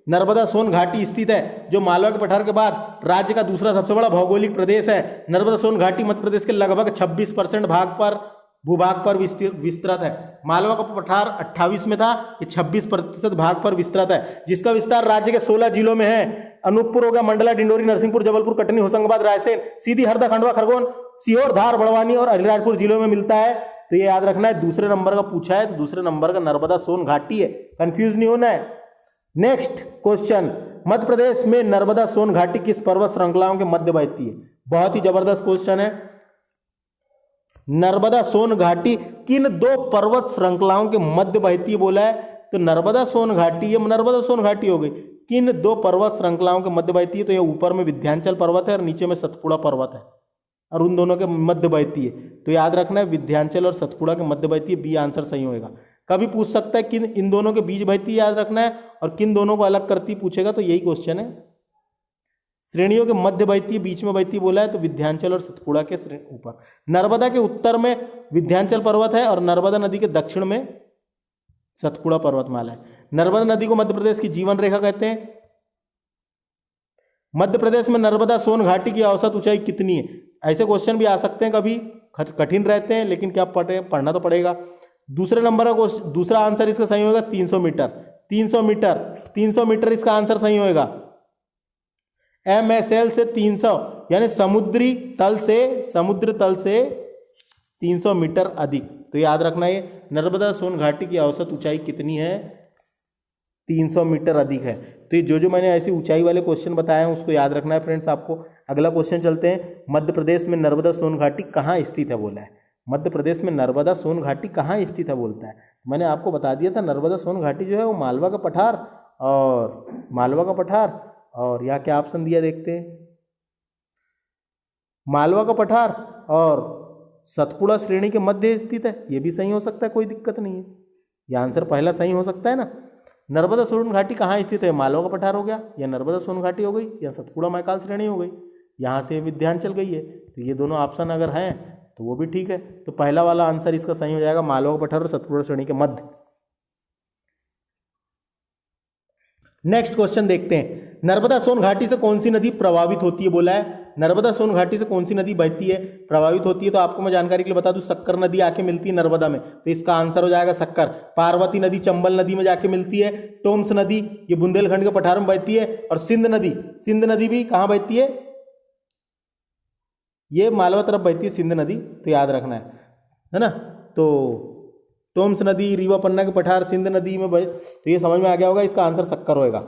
नर्मदा सोन घाटी स्थित है, जो मालवा के पठार के बाद राज्य का दूसरा सबसे बड़ा भौगोलिक प्रदेश है। नर्मदा सोन घाटी मध्य प्रदेश के लगभग 26% भूभाग पर विस्तृत है। मालवा का पठार 28 में था, ये 26% भाग पर विस्तृत है, जिसका विस्तार राज्य के 16 जिलों में है। अनूपपुर हो गया, मंडला, डिंडोरी, नरसिंहपुर, जबलपुर, कटनी, होशंगाबाद, रायसेन, सीधी, हरदा, खंडवा, खरगोन, सीहोर, धार, बड़वानी और अलीराजपुर जिलों में मिलता है। तो ये याद रखना है, दूसरे नंबर का पूछा है तो दूसरे नंबर का नर्मदा सोन घाटी है, कंफ्यूज नहीं होना है। नेक्स्ट क्वेश्चन, मध्य प्रदेश में नर्मदा सोन घाटी किस पर्वत श्रृंखलाओं के मध्य बहती है? बहुत ही जबरदस्त क्वेश्चन है। नर्मदा सोन घाटी किन दो पर्वत श्रृंखलाओं के मध्य बहती है बोला है, तो नर्मदा सोन घाटी, ये नर्मदा सोन घाटी हो गई, किन दो पर्वत श्रृंखलाओं के मध्य बहती है? तो ये ऊपर में विंध्याचल पर्वत है और नीचे में सतपुड़ा पर्वत है, और उन दोनों के मध्य बहती है। तो याद रखना है, विंध्याचल और सतपुड़ा के मध्य बहती है, बी आंसर सही होगा। कभी पूछ सकता है किन इन दोनों के बीच बहती है, याद रखना है, और किन दोनों को अलग करती पूछेगा तो यही क्वेश्चन है। श्रेणियों के मध्य बहती है, बीच में बहती बोला है, तो विंध्याचल और सतपुड़ा के ऊपर। नर्मदा के उत्तर में विंध्याचल पर्वत है और नर्मदा नदी के दक्षिण में सतपुड़ा पर्वतमाला है। नर्मदा नदी को मध्य प्रदेश की जीवन रेखा कहते हैं। मध्य प्रदेश में नर्मदा सोन घाटी की औसत ऊंचाई कितनी है? ऐसे क्वेश्चन भी आ सकते हैं, कभी कठिन रहते हैं, लेकिन क्या पढ़ना तो पड़ेगा। दूसरे नंबर का दूसरा आंसर इसका सही होगा 300 मीटर। 300 मीटर इसका आंसर सही होगा। MSL से 300 यानी समुद्र तल से 300 मीटर अधिक। तो याद रखना है, नर्मदा सोन घाटी की औसत ऊंचाई कितनी है? 300 मीटर अधिक है। तो ये जो मैंने ऐसी ऊंचाई वाले क्वेश्चन बताए हैं उसको याद रखना है फ्रेंड्स आपको। अगला क्वेश्चन चलते हैं, मध्य प्रदेश में नर्मदा सोन घाटी कहाँ स्थित है बोला है। मध्य प्रदेश में नर्मदा सोन घाटी कहाँ स्थित है बोलता है। मैंने आपको बता दिया था, नर्मदा सोन घाटी जो है वो मालवा का पठार और यहाँ क्या ऑप्शन दिया देखते हैं, मालवा का पठार और सतपुड़ा श्रेणी के मध्य स्थित है। ये भी सही हो सकता है, कोई दिक्कत नहीं है, ये आंसर पहला सही हो सकता है ना। नर्मदा सोन घाटी कहाँ स्थित है? मालवा का पठार हो गया, या नर्मदा सोन घाटी हो गई, या सतपुड़ा महाकाल श्रेणी हो गई, यहाँ से विंध्याचल गई है। तो ये दोनों ऑप्शन अगर हैं तो वो भी ठीक है। तो पहला वाला आंसर इसका सही हो जाएगा, मालवा का पठार और सतपुड़ा श्रेणी के मध्य। नेक्स्ट क्वेश्चन देखते हैं, नर्मदा सोन घाटी से कौन सी नदी प्रभावित होती है बोला है। नर्मदा सोन घाटी से कौन सी नदी बहती है, प्रभावित होती है? तो आपको मैं जानकारी के लिए बता दूं, सक्कर नदी आके मिलती है नर्मदा में, तो इसका आंसर हो जाएगा सक्कर। पार्वती नदी चंबल नदी में जाके मिलती है। टोम्स नदी ये बुंदेलखंड के पठार में बहती है। और सिंध नदी भी कहाँ बहती है? ये मालवा तरफ बहती है सिंध नदी, तो याद रखना है ना। तो टोम्स नदी, रीवा पन्ना के पठार सिंध नदी में बहे, तो ये समझ में आ गया होगा, इसका आंसर सक्कर होएगा।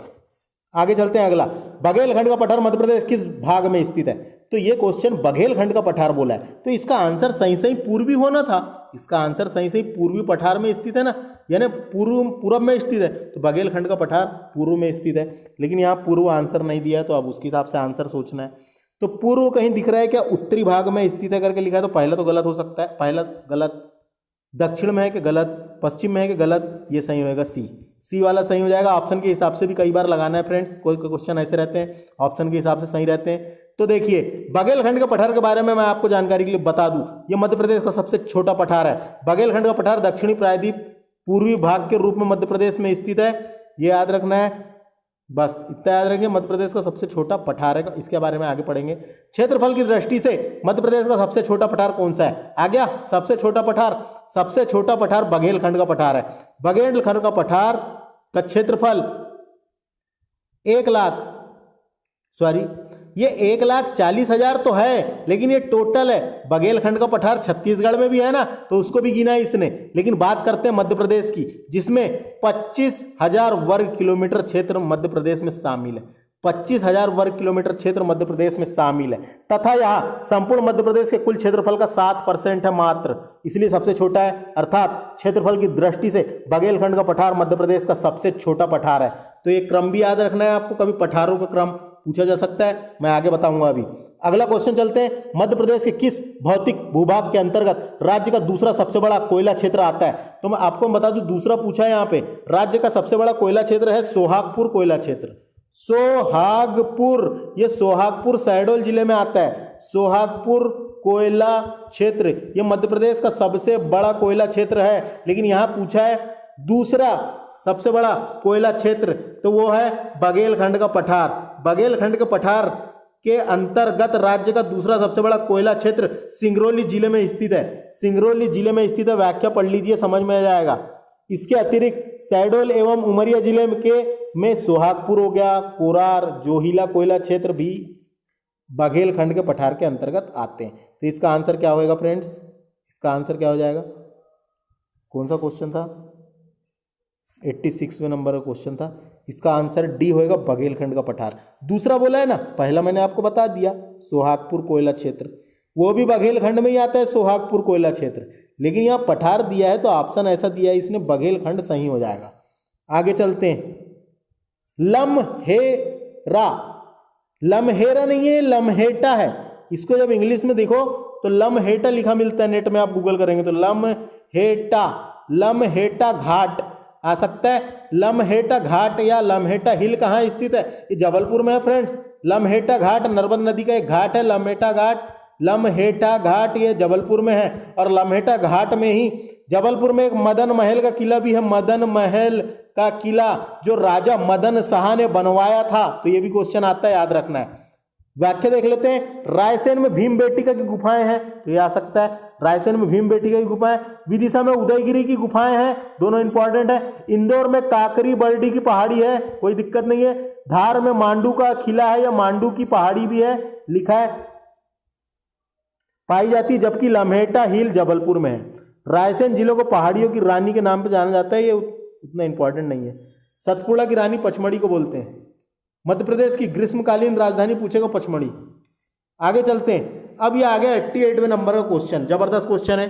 आगे चलते हैं, अगला, बघेलखंड का पठार मध्य प्रदेश किस भाग में स्थित है? तो ये क्वेश्चन बघेलखंड का पठार बोला है, तो इसका आंसर सही पूर्वी होना था। इसका आंसर सही पूर्वी पठार में स्थित है ना, यानी पूर्व में स्थित है, तो बघेलखंड का पठार पूर्व में स्थित है। लेकिन यहाँ पूर्व आंसर नहीं दिया है, तो अब उसके हिसाब से आंसर सोचना है। तो पूर्व कहीं दिख रहा है क्या? उत्तरी भाग में स्थित है करके लिखा है, तो पहला तो गलत हो सकता है, पहला गलत। दक्षिण में है कि गलत, पश्चिम में है कि गलत? ये सही होएगा सी वाला सही हो जाएगा। ऑप्शन के हिसाब से भी कई बार लगाना है फ्रेंड्स, कोई क्वेश्चन ऐसे रहते हैं ऑप्शन के हिसाब से सही रहते हैं। तो देखिए, बघेलखंड के पठार के बारे में मैं आपको जानकारी के लिए बता दूं, ये मध्य प्रदेश का सबसे छोटा पठार है। बघेलखंड का पठार दक्षिणी प्रायद्वीप पूर्वी भाग के रूप में मध्य प्रदेश में स्थित है, ये याद रखना है। बस इतना याद रखिए, मध्य प्रदेश का सबसे छोटा पठार है, इसके बारे में आगे पढ़ेंगे। क्षेत्रफल की दृष्टि से मध्य प्रदेश का सबसे छोटा पठार कौन सा है? आ गया सबसे छोटा पठार बघेलखंड का पठार है। बघेलखंड का पठार का क्षेत्रफल 1,40,000 तो है, लेकिन ये टोटल है। बघेलखंड का पठार छत्तीसगढ़ में भी है ना, तो उसको भी गिना है इसने। लेकिन बात करते हैं मध्य प्रदेश की, जिसमें 25,000 वर्ग किलोमीटर क्षेत्र मध्य प्रदेश में शामिल है। 25,000 वर्ग किलोमीटर क्षेत्र मध्य प्रदेश में शामिल है, तथा यहाँ संपूर्ण मध्य प्रदेश के कुल क्षेत्रफल का 7% है मात्र, इसलिए सबसे छोटा है। अर्थात क्षेत्रफल की दृष्टि से बघेलखंड का पठार मध्य प्रदेश का सबसे छोटा पठार है। तो ये क्रम भी याद रखना है आपको, कभी पठारों का क्रम पूछा जा सकता है, मैं आगे बताऊंगा। अगला क्वेश्चन चलते हैं, मध्य प्रदेश के किस भौतिक भूभाग के अंतर्गत राज्य का दूसरा सबसे बड़ा कोयला क्षेत्र आता है? तो मैं आपको बता दूं, दूसरा पूछा है यहाँ पे, राज्य का सबसे बड़ा कोयला क्षेत्र है सोहागपुर कोयला क्षेत्र। सोहागपुर, ये सोहागपुर शहडोल जिले में आता है। सोहागपुर कोयला क्षेत्र ये मध्य प्रदेश का सबसे बड़ा कोयला क्षेत्र है, लेकिन यहाँ पूछा है दूसरा सबसे बड़ा कोयला क्षेत्र, तो वो है बघेलखंड का पठार। बघेलखंड के पठार के अंतर्गत राज्य का दूसरा सबसे बड़ा कोयला क्षेत्र सिंगरौली जिले में स्थित है। सिंगरौली जिले में स्थित है, व्याख्या पढ़ लीजिए, समझ में आ जाएगा। इसके अतिरिक्त शहडोल एवं उमरिया जिले में सोहागपुर हो गया, कोरार, जोहिला कोयला क्षेत्र भी बघेलखंड के पठार के अंतर्गत आते हैं। तो इसका आंसर क्या होगा फ्रेंड्स? इसका आंसर क्या हो जाएगा? कौन सा क्वेश्चन था? 86वें नंबर का क्वेश्चन था। इसका आंसर डी होएगा, बघेलखंड का पठार। दूसरा बोला है ना, पहला मैंने आपको बता दिया, सोहागपुर कोयला क्षेत्र, वो भी बघेलखंड में ही आता है, सोहागपुर कोयला क्षेत्र। लेकिन यहाँ पठार दिया है तो ऑप्शन ऐसा दिया है इसने, बघेलखंड सही हो जाएगा। आगे चलते हैं, लम्हेरा, लम्हेरा नहीं है, लम्हेटा है। इसको जब इंग्लिश में देखो तो लम्हेटा लिखा मिलता है, नेट में आप गूगल करेंगे तो लम्हेटा, लम्हेटा घाट आ सकता है। लम्हेटा घाट या लम्हेटा हिल कहाँ स्थित है? ये जबलपुर में है फ्रेंड्स। लम्हेटा घाट नर्मदा नदी का एक घाट है, लम्हेटा घाट, लम्हेटा घाट ये जबलपुर में है। और लम्हेटा घाट में ही जबलपुर में एक मदन महल का किला भी है, मदन महल का किला जो राजा मदन शाह ने बनवाया था। तो ये भी क्वेश्चन आता है, याद रखना है। व्याख्या देख लेते हैं, रायसेन में भीमबेटका की गुफाएं हैं, तो ये आ सकता है, रायसेन में भीमबेटका की गुफाएं। विदिशा में उदयगिरी की गुफाएं हैं, दोनों इंपॉर्टेंट है। इंदौर में काकरी बरडी की पहाड़ी है, कोई दिक्कत नहीं है। धार में मांडू का किला है या मांडू की पहाड़ी भी है, लिखा है, पाई जाती, जबकि लम्हेटा हिल जबलपुर में है। रायसेन जिले को पहाड़ियों की रानी के नाम पर जाना जाता है, ये उतना इंपॉर्टेंट नहीं है। सतपुड़ा की रानी पचमढ़ी को बोलते हैं। मध्य प्रदेश की ग्रीष्मकालीन राजधानी पूछेगा पचमढ़ी। आगे चलते हैं, अब ये आ गया 88वें नंबर का क्वेश्चन, जबरदस्त क्वेश्चन है।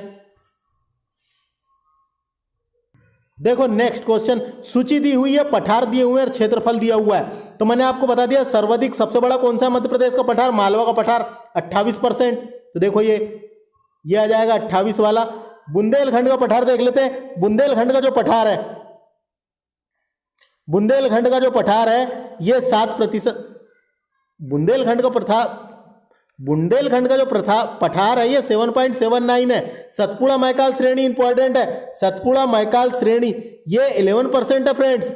देखो नेक्स्ट क्वेश्चन, सूची दी हुई है, पठार दिए हुए हैं और क्षेत्रफल दिया हुआ है। तो मैंने आपको बता दिया सर्वाधिक सबसे बड़ा कौन सा है मध्य प्रदेश का पठार? मालवा का पठार 28%। तो देखो ये आ जाएगा 28 वाला। बुंदेलखंड का पठार देख लेते हैं। बुंदेलखंड का जो पठार है, बुंदेलखंड का जो पठार है ये 7%। बुंदेलखंड का जो पठार है ये 7.79 है। सतपुड़ा मैकाल श्रेणी इंपॉर्टेंट है, सतपुड़ा मैकाल श्रेणी ये 11% है फ्रेंड्स।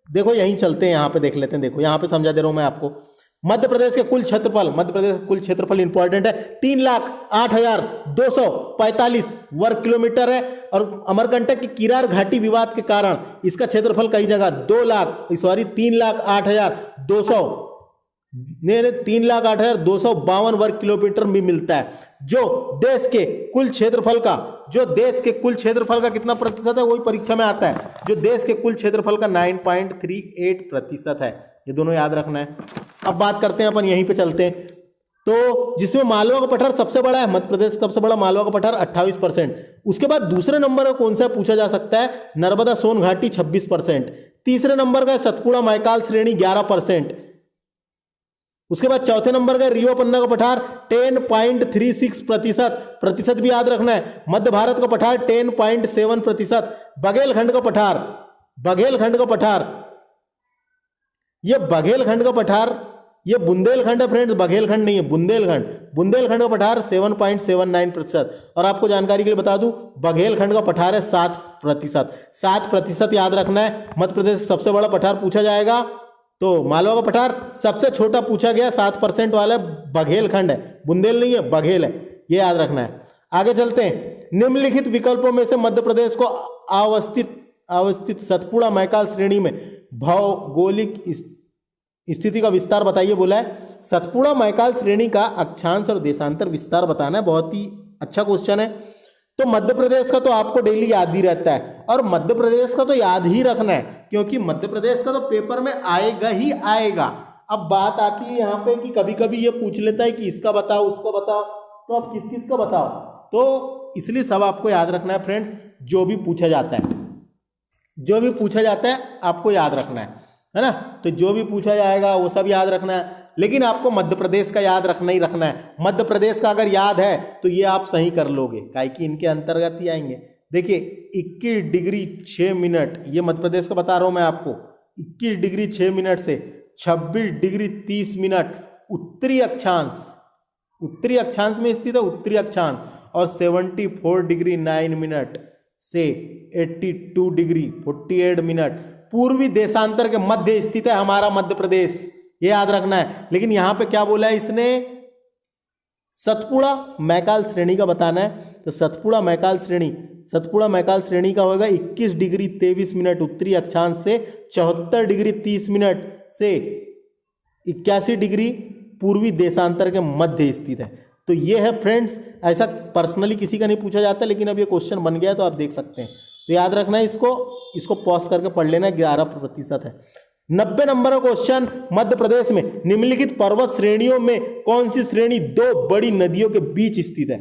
देखो यहीं चलते हैं, यहाँ पे देख लेते हैं। देखो यहाँ पे समझा दे रहा हूं मैं आपको। मध्य प्रदेश के कुल क्षेत्रफल, मध्य प्रदेश का कुल क्षेत्रफल इंपॉर्टेंट है, 3,08,245 वर्ग किलोमीटर है। और अमरकंटक की किरार घाटी विवाद के कारण इसका क्षेत्रफल कई जगह 3,08,252 वर्ग किलोमीटर भी मिलता है। जो देश के कुल क्षेत्रफल का कितना प्रतिशत है, वही परीक्षा में आता है। जो देश के कुल क्षेत्रफल का 9.38% है। ये दोनों याद रखना है। अब बात करते हैं अपन, यहीं पे चलते हैं। तो जिसमें मालवा का पठार सबसे बड़ा है, मध्य प्रदेश का सबसे बड़ा मालवा का पठार 28%। उसके बाद दूसरे नंबर का कौन सा पूछा जा सकता है? नर्मदा सोन घाटी 26%। तीसरे नंबर का सतपुड़ा मैकाल श्रेणी 11%। उसके बाद चौथे नंबर का रिवा पन्ना का पठार 10.36%। प्रतिशत भी याद रखना है। मध्य भारत का पठार 10.7%। बघेलखंड का पठार ये बुंदेलखंड है फ्रेंड्स, बघेलखंड नहीं है, बुंदेलखंड का पठार 7.79%। और आपको जानकारी के लिए बता दूं, बघेलखंड का पठार है 7%। याद रखना है। मध्य प्रदेश सबसे बड़ा पठार पूछा जाएगा तो मालवा का पठार, सबसे छोटा पूछा गया 7% वाला बघेलखंड है, बुंदेल नहीं है, बघेल है, ये याद रखना है। आगे चलते हैं, निम्नलिखित विकल्पों में से मध्य प्रदेश को अवस्थित सतपुड़ा मैकाल श्रेणी में भौगोलिक स्थिति का विस्तार बताइए बोला है। सतपुड़ा मैकाल श्रेणी का अक्षांश और देशांतर विस्तार बताना है, बहुत ही अच्छा क्वेश्चन है। तो मध्य प्रदेश का तो आपको डेली याद ही रहता है, और मध्य प्रदेश का तो याद ही रखना है, क्योंकि मध्य प्रदेश का तो पेपर में आएगा ही आएगा। अब बात आती है यहाँ पे कि कभी कभी ये पूछ लेता है कि इसका बताओ उसका बताओ, तो अब किस किस का बताओ, तो इसलिए सब आपको याद रखना है फ्रेंड्स। जो भी पूछा जाता है आपको याद रखना है ना। तो जो भी पूछा जाएगा वो सब याद रखना है। लेकिन आपको मध्य प्रदेश का याद रखना ही रखना है। मध्य प्रदेश का अगर याद है तो ये आप सही कर लोगे, काहे कि इनके अंतर्गत ही आएंगे। देखिए 21 डिग्री 6 मिनट, ये मध्य प्रदेश का बता रहा हूं मैं आपको, 21 डिग्री 6 मिनट से 26 डिग्री 30 मिनट उत्तरी अक्षांश में स्थित है, उत्तरी अक्षांश, और 74 डिग्री 9 मिनट से 82 डिग्री 48 मिनट पूर्वी देशांतर के मध्य स्थित है हमारा मध्य प्रदेश, ये याद रखना है। लेकिन यहां पे क्या बोला है इसने, सतपुड़ा मैकाल श्रेणी का बताना है। तो सतपुड़ा मैकाल श्रेणी का होगा 21 डिग्री 23 मिनट उत्तरी अक्षांश से 74 डिग्री 30 मिनट से 81 डिग्री पूर्वी देशांतर के मध्य स्थित है। तो ये है फ्रेंड्स, ऐसा पर्सनली किसी का नहीं पूछा जाता, लेकिन अब ये क्वेश्चन बन गया तो आप देख सकते हैं। तो याद रखना है, इसको पॉज करके पढ़ लेना, 11% है। 90 नंबर का क्वेश्चन, मध्य प्रदेश में निम्नलिखित पर्वत श्रेणियों में कौन सी श्रेणी दो बड़ी नदियों के बीच स्थित है?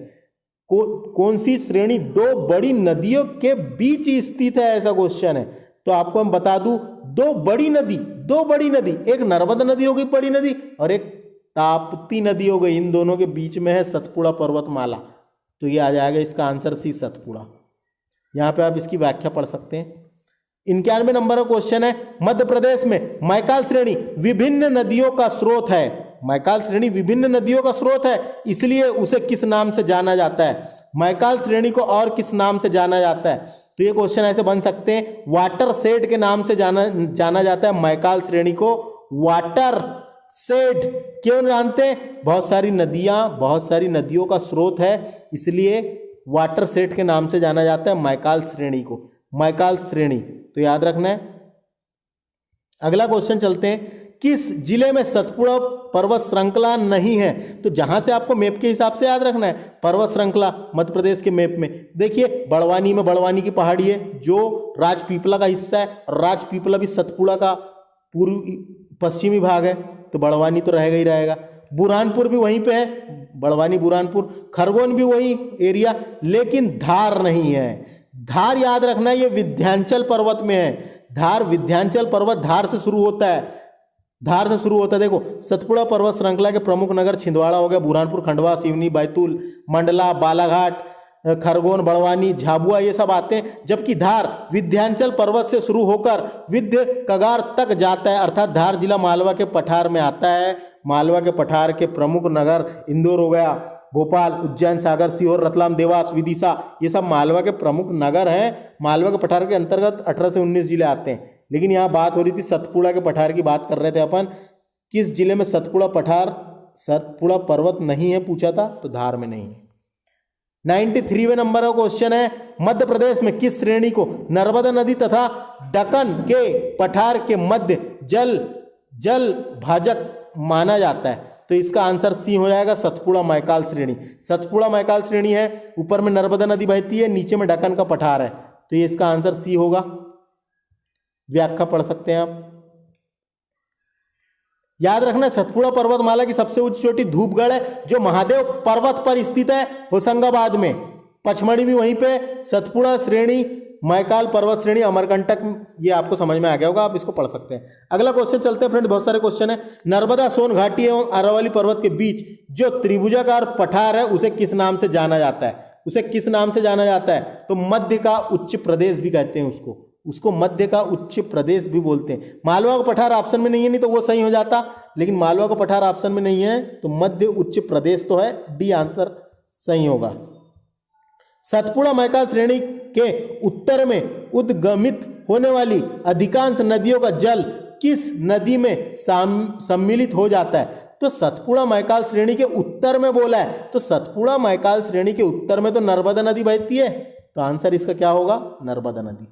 कौन सी श्रेणी दो बड़ी नदियों के बीच स्थित है, ऐसा क्वेश्चन है। तो आपको हम बता दूं, दो बड़ी नदी, एक नर्मदा नदी हो गई बड़ी नदी, और एक ताप्ती नदी हो गई, इन दोनों के बीच में है सतपुड़ा पर्वतमाला। तो ये आ जाएगा इसका आंसर सी, सतपुड़ा। यहां पे आप इसकी व्याख्या पढ़ सकते हैं। 91 नंबर का क्वेश्चन है, मध्य प्रदेश में मैकाल श्रेणी विभिन्न नदियों का स्रोत है। मैकाल श्रेणी विभिन्न नदियों का स्रोत है, इसलिए उसे किस नाम से जाना जाता है? मैकाल श्रेणी को और किस नाम से जाना जाता है? तो ये क्वेश्चन ऐसे बन सकते हैं, वाटर शेड के नाम से जाना जाता है मैकाल श्रेणी को। वाटर शेड क्यों जानते हैं? बहुत सारी नदियों का स्रोत है, इसलिए वाटर शेड के नाम से जाना जाता है मैकाल श्रेणी को, मैकाल श्रेणी। तो याद रखना है। अगला क्वेश्चन चलते हैं, किस जिले में सतपुड़ा पर्वत श्रृंखला नहीं है? तो जहां से आपको मैप के हिसाब से याद रखना है, पर्वत श्रृंखला मध्य प्रदेश के मैप में देखिए, बड़वानी की पहाड़ी है जो राजपीपला का हिस्सा है, और राजपीपला भी सतपुड़ा का पश्चिमी भाग है, तो बड़वानी तो रहेगा ही रहेगा। बुरहानपुर भी वहीं पे है, बड़वानी बुरहानपुर, खरगोन भी वही एरिया, लेकिन धार नहीं है। धार याद रखना है, ये विंध्याचल पर्वत में है। धार विंध्याचल पर्वत धार से शुरू होता है, देखो सतपुड़ा पर्वत श्रृंखला के प्रमुख नगर छिंदवाड़ा हो गया, बुरहानपुर, खंडवा, सिवनी, बैतूल, मंडला, बालाघाट, खरगोन, बड़वानी, झाबुआ, ये सब आते हैं। जबकि धार विंध्याचल पर्वत से शुरू होकर विंध्य कगार तक जाता है, अर्थात धार जिला मालवा के पठार में आता है। मालवा के पठार के प्रमुख नगर इंदौर हो गया, भोपाल, उज्जैन, सागर, सीहोर, रतलाम, देवास, विदिशा, ये सब मालवा के प्रमुख नगर हैं। मालवा के पठार के अंतर्गत 18 से 19 जिले आते हैं। लेकिन यहाँ बात हो रही थी सतपुड़ा के पठार की, बात कर रहे थे अपन, किस जिले में सतपुड़ा पर्वत नहीं है पूछा था, तो धार में नहीं है। 93वें नंबर का क्वेश्चन है, मध्य प्रदेश में किस श्रेणी को नर्मदा नदी तथा दक्कन के पठार के मध्य जल भाजक माना जाता है? तो इसका आंसर सी हो जाएगा, सतपुड़ा मैकाल श्रेणी। सतपुड़ा मैकाल श्रेणी है, ऊपर में नर्मदा नदी बहती है, नीचे में दक्कन का पठार है, तो ये इसका आंसर सी होगा। व्याख्या पढ़ सकते हैं आप। याद रखना, सतपुड़ा पर्वतमाला की सबसे ऊंची चोटी धूपगढ़ है, जो महादेव पर्वत पर स्थित है, होशंगाबाद में। पचमढ़ी भी वहीं पे। सतपुड़ा श्रेणी, मैकाल पर्वत श्रेणी, अमरकंटक, ये आपको समझ में आ गया होगा, आप इसको पढ़ सकते हैं। अगला क्वेश्चन चलते हैं फ्रेंड, बहुत सारे क्वेश्चन है। नर्मदा सोन घाटी एवं अरावली पर्वत के बीच जो त्रिभुजाकार पठार है, उसे किस नाम से जाना जाता है? तो मध्य का उच्च प्रदेश भी कहते हैं उसको मध्य का उच्च प्रदेश भी बोलते हैं। मालवा का पठार ऑप्शन में नहीं है, नहीं तो वो सही हो जाता, लेकिन मालवा का पठार ऑप्शन में नहीं है, तो मध्य उच्च प्रदेश तो है, डी आंसर सही होगा। सतपुड़ा मैकाल श्रेणी के उत्तर में उद्गमित होने वाली अधिकांश नदियों का जल किस नदी में सम्मिलित हो जाता है? तो सतपुड़ा मैकाल श्रेणी के उत्तर में बोला है, तो सतपुड़ा मैकाल श्रेणी के उत्तर में तो नर्मदा नदी बहती है, तो आंसर इसका क्या होगा? नर्मदा नदी।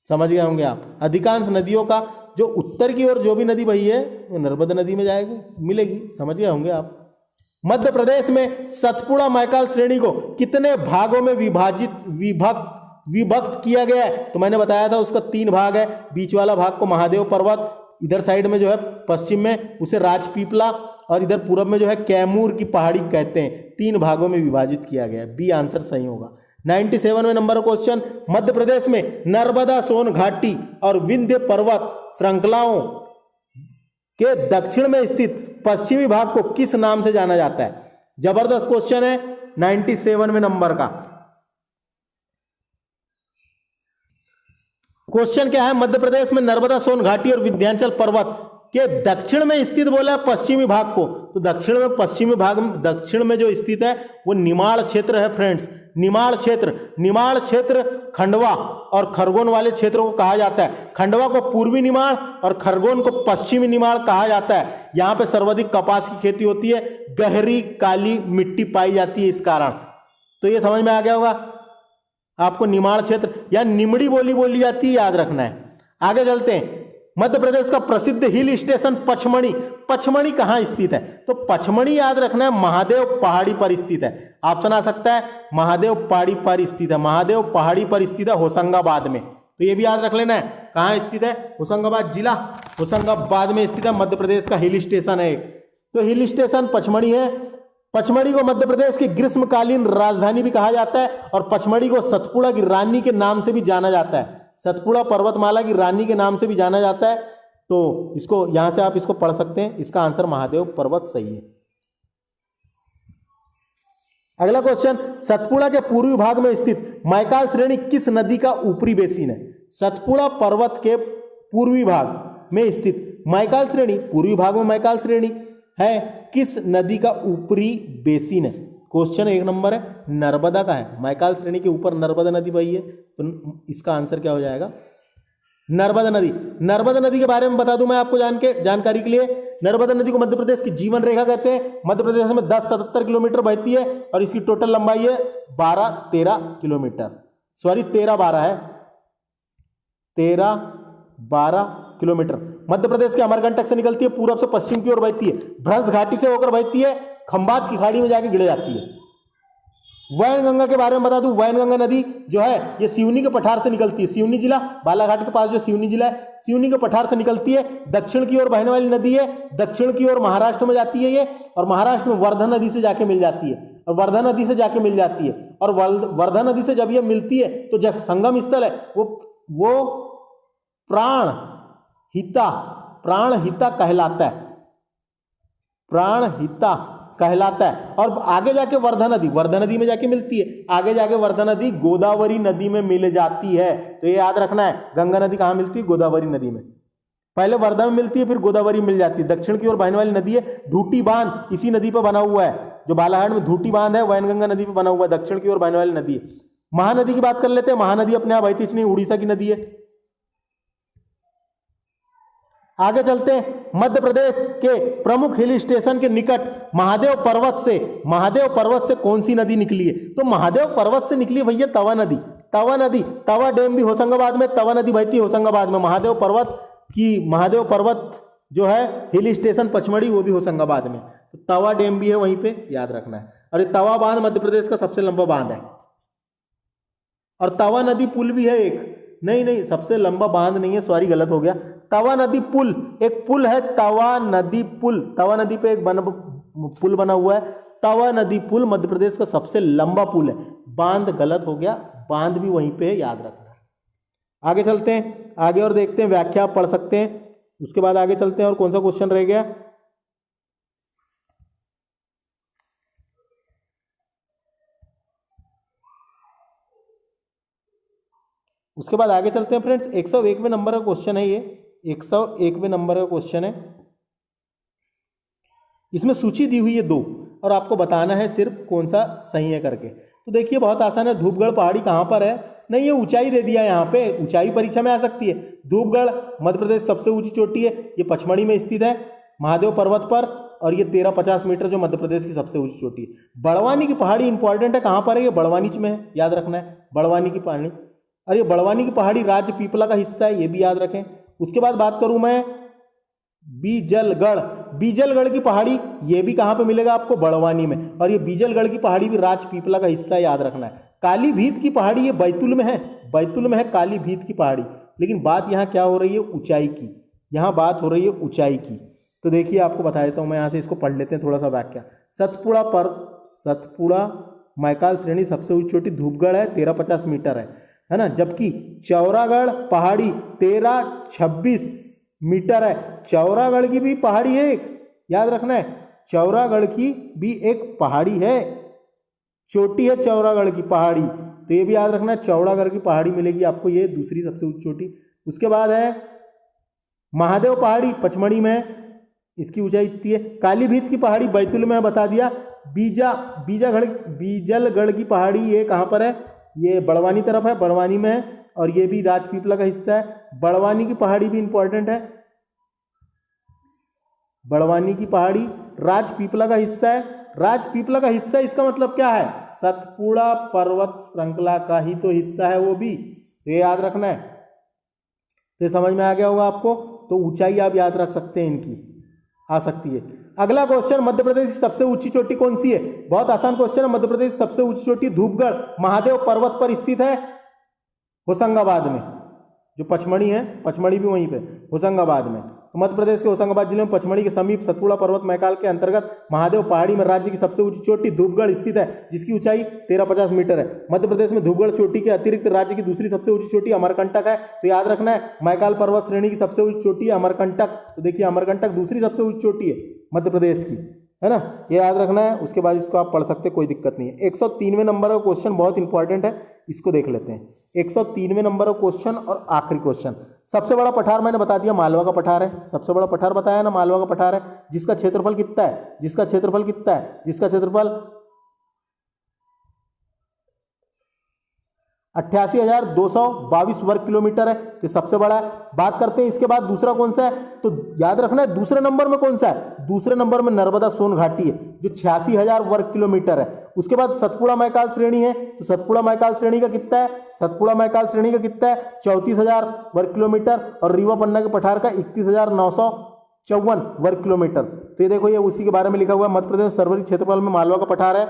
समझ गए होंगे आप। अधिकांश नदियों का जो उत्तर की ओर जो भी नदी बही है वो नर्मदा नदी में जाएगी, मिलेगी। समझ गए होंगे आप। मध्य प्रदेश में सतपुड़ा मैकाल श्रेणी को कितने भागों में विभक्त किया गया है? तो मैंने बताया था उसका 3 भाग है। बीच वाला भाग को महादेव पर्वत, इधर साइड में जो है पश्चिम में उसे राजपीपला, और इधर पूर्व में जो है कैमूर की पहाड़ी कहते हैं। 3 भागों में विभाजित किया गया है, बी आंसर सही होगा। 97वें नंबर क्वेश्चन, मध्य प्रदेश में नर्मदा सोन घाटी और विंध्य पर्वत श्रृंखलाओं के दक्षिण में स्थित पश्चिमी भाग को किस नाम से जाना जाता है? जबरदस्त क्वेश्चन है, 97वें नंबर का क्वेश्चन क्या है? मध्य प्रदेश में नर्मदा सोन घाटी और विंध्याचल पर्वत के दक्षिण में स्थित बोला है पश्चिमी भाग को, तो दक्षिण में पश्चिमी भाग में दक्षिण में जो स्थित है वो निमाड़ क्षेत्र है फ्रेंड्स। निमाड़ क्षेत्र खंडवा और खरगोन वाले क्षेत्रों को कहा जाता है। खंडवा को पूर्वी निमाड़ और खरगोन को पश्चिमी निमाड़ कहा जाता है। यहाँ पे सर्वाधिक कपास की खेती होती है, गहरी काली मिट्टी पाई जाती है इस कारण। तो ये समझ में आ गया होगा आपको, निमाड़ क्षेत्र या निमड़ी बोली जाती है, याद रखना है। आगे चलते हैं, मध्य प्रदेश का प्रसिद्ध हिल स्टेशन पचमढ़ी कहाँ स्थित है? तो पचमढ़ी याद रखना है महादेव पहाड़ी पर स्थित है। ऑप्शन आ सकता है महादेव पहाड़ी पर स्थित है, महादेव पहाड़ी पर स्थित है होशंगाबाद में, तो ये भी याद रख लेना है। कहाँ स्थित है? होशंगाबाद जिला, होशंगाबाद में स्थित है, मध्य प्रदेश का हिल स्टेशन है एक। तो हिल स्टेशन पचमढ़ी है। पचमढ़ी को मध्य प्रदेश की ग्रीष्मकालीन राजधानी भी कहा जाता है और पचमढ़ी को सतपुड़ा की रानी के नाम से भी जाना जाता है। सतपुड़ा पर्वतमाला की रानी के नाम से भी जाना जाता है। तो इसको यहां से आप इसको पढ़ सकते हैं। इसका आंसर महादेव पर्वत सही है। अगला क्वेश्चन, सतपुड़ा के पूर्वी भाग में स्थित मैकाल श्रेणी किस नदी का ऊपरी बेसिन है? सतपुड़ा पर्वत के पूर्वी भाग में स्थित मैकाल श्रेणी, पूर्वी भाग में मैकाल श्रेणी है, किस नदी का ऊपरी बेसिन है? क्वेश्चन 1 नंबर है, नर्मदा का है। मैकाल श्रेणी के ऊपर नर्मदा नदी बही है, तो इसका आंसर क्या हो जाएगा? नर्मदा नदी। नर्मदा नदी के बारे में बता दूं मैं आपको जानकारी के लिए, नर्मदा नदी को मध्य प्रदेश की जीवन रेखा कहते हैं। मध्य प्रदेश में 10-77 किलोमीटर बहती है और इसकी टोटल लंबाई है 12-13 किलोमीटर, सॉरी 13-12 है, 13-12 किलोमीटर। मध्य प्रदेश के अमरकंटक से निकलती है, पूर्व से पश्चिम की ओर बहती है, भ्रंश घाटी से होकर बहती है, खंबात की खाड़ी में जाके गिर जाती है। वैनगंगा के बारे में बता दूं, वैनगंगा नदी जो है ये सिवनी के पठार से निकलती है। सिवनी जिला, बालाघाट के पास जो सिवनी जिला है, सिवनी के पठार से निकलती है, दक्षिण की ओर बहने वाली नदी है, दक्षिण की ओर महाराष्ट्र में जाती है ये, और महाराष्ट्र में वर्धा नदी से जाके मिल जाती है, और वर्धा नदी से जाके मिल जाती है, और वर्धा नदी से जब ये मिलती है तो जो संगम स्थल है वो प्राणहिता कहलाता है, प्राणहिता कहलाता है। और आगे जाके वर्धा नदी में जाके मिलती है, आगे जाके वर्धा नदी गोदावरी नदी में मिल जाती है। तो ये याद रखना है, गंगा नदी कहाँ मिलती है? गोदावरी नदी में। पहले वर्धा में मिलती है, फिर गोदावरी मिल जाती है। दक्षिण की ओर बहने वाली नदी है ढूटी बांध, इसी नदी पर बना हुआ है, जो बालाघाट में ढूटी बांध है वैनगंगा नदी पर बना हुआ है, दक्षिण की ओर बहने वाली नदी है। महानदी की बात कर लेते हैं, महानदी अपने आप बहती नहीं, उड़ीसा की नदी है। आगे चलते हैं, मध्य प्रदेश के प्रमुख हिल स्टेशन के निकट महादेव पर्वत से कौन सी नदी निकली है? तो महादेव पर्वत से निकली भैया तवा नदी। तवा डैम भी होशंगाबाद में, तवा नदी बहती है होशंगाबाद में। महादेव पर्वत जो है हिल स्टेशन पचमढ़ी, वो भी होशंगाबाद में। तो तवा डैम भी है वहीं पे, याद रखना है। और ये तवा बांध मध्य प्रदेश का सबसे लंबा बांध है। और तवा नदी पुल भी है एक, नहीं सबसे लंबा बांध नहीं है, सॉरी गलत हो गया। तवा नदी पुल, एक पुल है तवा नदी पुल, तवा नदी पे एक पुल बना हुआ है, तवा नदी पुल मध्य प्रदेश का सबसे लंबा पुल है। बांध गलत हो गया, बांध भी वहीं पे है, याद रखना। आगे चलते हैं, आगे और देखते हैं, व्याख्या आप पढ़ सकते हैं। उसके बाद आगे चलते हैं, और कौन सा क्वेश्चन रह गया? उसके बाद आगे चलते हैं फ्रेंड्स, 101वें नंबर का क्वेश्चन है ये, 101वें नंबर का क्वेश्चन है। इसमें सूची दी हुई है 2 और आपको बताना है सिर्फ कौन सा सही है करके। तो देखिए बहुत आसान है, धूपगढ़ पहाड़ी कहाँ पर है? नहीं, ये ऊंचाई दे दिया, यहाँ पे ऊंचाई परीक्षा में आ सकती है। धूपगढ़ मध्य प्रदेश सबसे ऊंची चोटी है, ये पचमढ़ी में स्थित है महादेव पर्वत पर, और ये 1350 मीटर जो मध्य प्रदेश की सबसे ऊंची चोटी है। बड़वानी की पहाड़ी इंपॉर्टेंट है, कहाँ पर है? ये बड़वानी में है, याद रखना है, बड़वानी की पहाड़ी। और ये बड़वानी की पहाड़ी राज्य पीपला का हिस्सा है, ये भी याद रखें। उसके बाद बात करूं मैं बीजलगढ़ की पहाड़ी, ये भी कहां पे मिलेगा आपको? बड़वानी में। और ये बीजलगढ़ की पहाड़ी भी राज पीपला का हिस्सा है, याद रखना है। काली भीत की पहाड़ी ये बैतूल में है, काली भीत की पहाड़ी। लेकिन बात यहाँ क्या हो रही है? ऊंचाई की, यहाँ बात हो रही है ऊंचाई की। तो देखिए आपको बता देता हूँ मैं, यहाँ से इसको पढ़ लेते हैं थोड़ा सा व्याख्या। सतपुड़ा मैकाल श्रेणी सबसे ऊंची चोटी धूपगढ़ है, 1350 मीटर है ना। जबकि चौरागढ़ पहाड़ी 1326 मीटर है। चौरागढ़ की भी पहाड़ी है एक, याद रखना है, चौरागढ़ की भी एक पहाड़ी है, चोटी है चौरागढ़ की पहाड़ी, तो ये भी याद रखना है, चौरागढ़ की पहाड़ी मिलेगी आपको, ये दूसरी सबसे ऊंची चोटी। उसके बाद है महादेव पहाड़ी, पचमढ़ी में है, इसकी ऊंचाई इतनी है। कालीभीत की पहाड़ी बैतूल में है, बता दिया। बीजलगढ़ की पहाड़ी ये कहाँ पर है, ये बड़वानी तरफ है, बड़वानी में है, और ये भी राजपीपला का हिस्सा है। बड़वानी की पहाड़ी भी इंपॉर्टेंट है, बड़वानी की पहाड़ी राजपीपला का हिस्सा है। राजपीपला का हिस्सा, इसका मतलब क्या है, सतपुड़ा पर्वत श्रृंखला का ही तो हिस्सा है वो भी, तो ये याद रखना है। तो ये समझ में आ गया होगा आपको, तो ऊंचाई आप याद रख सकते हैं, इनकी आ सकती है। अगला क्वेश्चन, मध्य प्रदेश की सबसे ऊंची चोटी कौन सी है? बहुत आसान क्वेश्चन है। मध्य प्रदेश की सबसे ऊंची चोटी धूपगढ़ महादेव पर्वत पर स्थित है, होशंगाबाद में। जो पचमढ़ी है, पचमढ़ी भी वहीं पे, होशंगाबाद में। तो मध्य प्रदेश के होशंगाबाद जिले में पचमढ़ी के समीप सतपुड़ा पर्वत मैकाल के अंतर्गत महादेव पहाड़ी में राज्य की सबसे ऊंची चोटी धूपगढ़ स्थित है, जिसकी ऊंचाई 1350 मीटर है। मध्य प्रदेश में धूपगढ़ चोटी के अतिरिक्त राज्य की दूसरी सबसे ऊंची चोटी अमरकंटक है। तो याद रखना है, मैकाल पर्वत श्रेणी की सबसे ऊंची चोटी है अमरकंटक। तो देखिए, अमरकंटक दूसरी सबसे ऊंची चोटी है मध्य प्रदेश की, है ना, ये याद रखना है। उसके बाद इसको आप पढ़ सकते, कोई दिक्कत नहीं है। 103वें नंबर का क्वेश्चन बहुत इंपॉर्टेंट है, इसको देख लेते हैं। 103वें नंबर का क्वेश्चन और आखिरी क्वेश्चन। सबसे बड़ा पठार मैंने बता दिया, मालवा का पठार है। सबसे बड़ा पठार बताया ना, मालवा का पठार है, जिसका क्षेत्रफल कितना है, जिसका क्षेत्रफल 88,222 वर्ग किलोमीटर है, तो सबसे बड़ा है। बात करते हैं इसके बाद दूसरा कौन सा है, तो याद रखना है दूसरे नंबर में कौन सा है, दूसरे नंबर में नर्मदा सोन घाटी है, जो 86,000 वर्ग किलोमीटर है। उसके बाद सतपुड़ा मैकाल श्रेणी है, तो सतपुड़ा मैकाल श्रेणी का कितना है, सतपुड़ा मैकाल श्रेणी का कितना है, 34,000 वर्ग किलोमीटर, और रीवा पन्ना के पठार का 31,954 वर्ग किलोमीटर। तो ये देखो, ये उसी के बारे में लिखा हुआ है। मध्य प्रदेश सर्वाधिक क्षेत्रफल में मालवा का पठार है,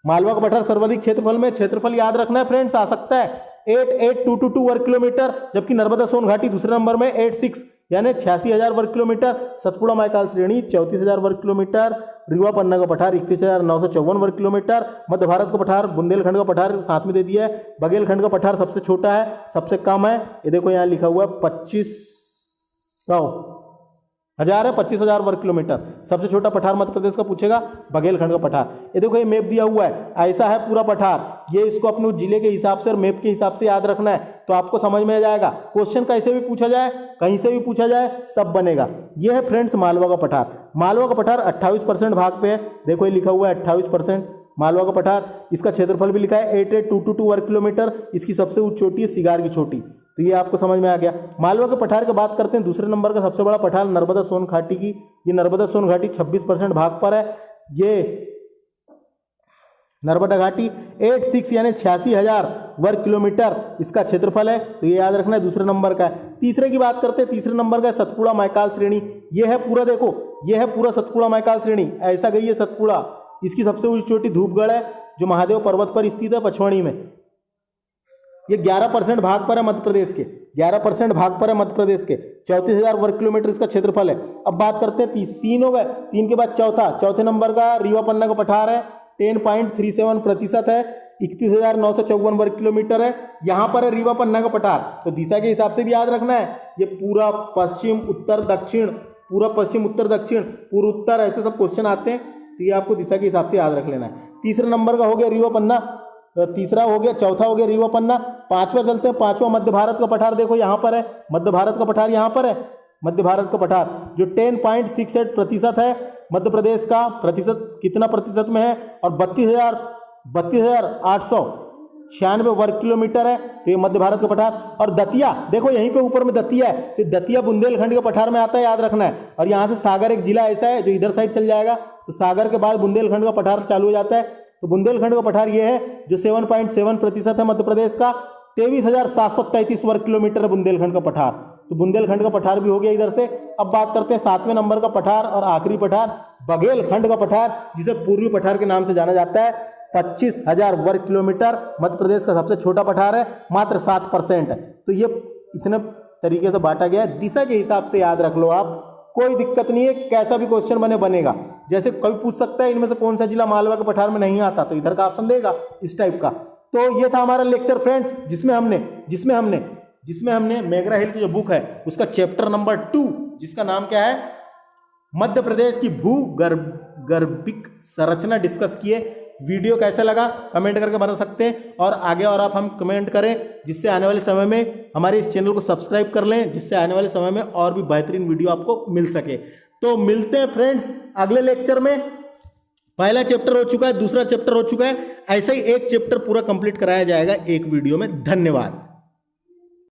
मालवा का पठार सर्वाधिक क्षेत्रफल में, क्षेत्रफल याद रखना है फ्रेंड्स, आ सकता है 88,222 वर्ग किलोमीटर, जबकि नर्मदा सोन घाटी दूसरे नंबर में 86 यानी 86,000 वर्ग किलोमीटर। सतपुड़ा मैकाल श्रेणी 34,000 वर्ग किलोमीटर, रीवा पन्ना का पठार 31,954 वर्ग किलोमीटर। मध्य भारत का पठार, बुंदेलखंड का पठार साथ में दे दिया है। बघेलखंड का पठार सबसे छोटा है, सबसे कम है, ये देखो यहाँ लिखा हुआ है 25,000 है, 25,000 वर्ग किलोमीटर। सबसे छोटा पठार मध्य प्रदेश का पूछेगा, बघेलखंड का पठार। ये देखो, ये मैप दिया हुआ है, ऐसा है पूरा पठार, ये इसको अपने जिले के हिसाब से और मैप के हिसाब से याद रखना है, तो आपको समझ में आ जाएगा। क्वेश्चन कैसे भी पूछा जाए, कहीं से भी पूछा जाए, सब बनेगा। ये है फ्रेंड्स मालवा का पठार। मालवा का पठार 28% भाग पे है, देखो ये लिखा हुआ है 28% मालवा का पठार। इसका क्षेत्रफल भी लिखा है 88,222 वर्ग किलोमीटर। इसकी सबसे ऊंची चोटी है सिगार की चोटी, तो ये आपको समझ में आ गया। मालवा के पठार की बात करते हैं, दूसरे नंबर का सबसे बड़ा पठार नर्मदा सोन घाटी की, ये नर्मदा सोन घाटी 26% भाग पर है। ये नर्मदा घाटी 86 यानी 86,000 वर्ग किलोमीटर इसका क्षेत्रफल है, तो ये याद रखना है, दूसरे नंबर का है। तीसरे की बात करते हैं, तीसरे नंबर का सतपुड़ा मैकाल श्रेणी, ये है पूरा, देखो ये है पूरा सतपुड़ा मैकाल श्रेणी, ऐसा गई है सतपुड़ा। इसकी सबसे ऊंची चोटी धूपगढ़ है, जो महादेव पर्वत पर स्थित है, पचमढ़ी में। ये 11% भाग पर है मध्य प्रदेश के, 11% भाग पर है मध्य प्रदेश के, 34,000 वर्ग किलोमीटर इसका क्षेत्रफल है। अब बात करते हैं 3 हो गए, 3 के बाद चौथे नंबर का रीवा पन्ना का पठार है, 10.37% है, 31,954 वर्ग किलोमीटर है। यहाँ पर है रीवा पन्ना का पठार, तो दिशा के हिसाब से भी याद रखना है, ये पूरा पश्चिम उत्तर दक्षिण, पूरा पश्चिम उत्तर दक्षिण, पूर्व उत्तर, ऐसे सब क्वेश्चन आते हैं, तो ये आपको दिशा के हिसाब से याद रख लेना है। तीसरे नंबर का हो गया रीवा पन्ना, तीसरा हो गया, चौथा हो गया रीवा पन्ना। पांचवा चलते हैं, पांचवा मध्य भारत का पठार, देखो यहाँ पर है मध्य भारत का पठार, यहाँ पर है मध्य भारत का पठार, जो 10.68% है। मध्य प्रदेश का प्रतिशत कितना प्रतिशत में है, और 32,896 वर्ग किलोमीटर है, तो ये मध्य भारत का पठार। और दतिया, देखो यहीं पे ऊपर में दतिया है, तो दतिया बुंदेलखंड के पठार में आता है, याद रखना है। और यहाँ से सागर एक जिला ऐसा है जो इधर साइड चल जाएगा, तो सागर के बाद बुंदेलखंड का पठार चालू हो जाता है, तो बुंदेलखंड का पठार ये है जो 7.7% है मध्य प्रदेश का। 23,733 वर्ग किलोमीटर है बुंदेलखंड का पठार, तो बुंदेलखंड का पठार भी हो गया इधर से। अब बात करते हैं 7वें नंबर का पठार और आखिरी पठार, बघेलखंड का पठार, जिसे पूर्वी पठार के नाम से जाना जाता है। 25,000 वर्ग किलोमीटर मध्य प्रदेश का सबसे छोटा पठार है, मात्र 7% है। तो ये इतने तरीके से बांटा गया है, दिशा के हिसाब से याद रख लो आप, कोई दिक्कत नहीं है, कैसा भी क्वेश्चन बनेगा। जैसे कभी पूछ सकता है इनमें से कौन सा जिला मालवा के पठार में नहीं आता, तो इधर का ऑप्शन देगा, इस टाइप का। तो ये था हमारा लेक्चर फ्रेंड्स, जिसमें हमने जिसमें हमने मेगरा हिल की जो बुक है उसका चैप्टर नंबर 2 जिसका नाम क्या है, मध्य प्रदेश की भूगर्भिक संरचना डिस्कस किए। वीडियो कैसा लगा कमेंट करके बता सकते हैं, और आगे और आप हम कमेंट करें, जिससे आने वाले समय में हमारे इस चैनल को सब्सक्राइब कर लें, जिससे आने वाले समय में और भी बेहतरीन वीडियो आपको मिल सके। तो मिलते हैं फ्रेंड्स अगले लेक्चर में। पहला चैप्टर हो चुका है, दूसरा चैप्टर हो चुका है, ऐसे ही एक चैप्टर पूरा कंप्लीट कराया जाएगा एक वीडियो में। धन्यवाद।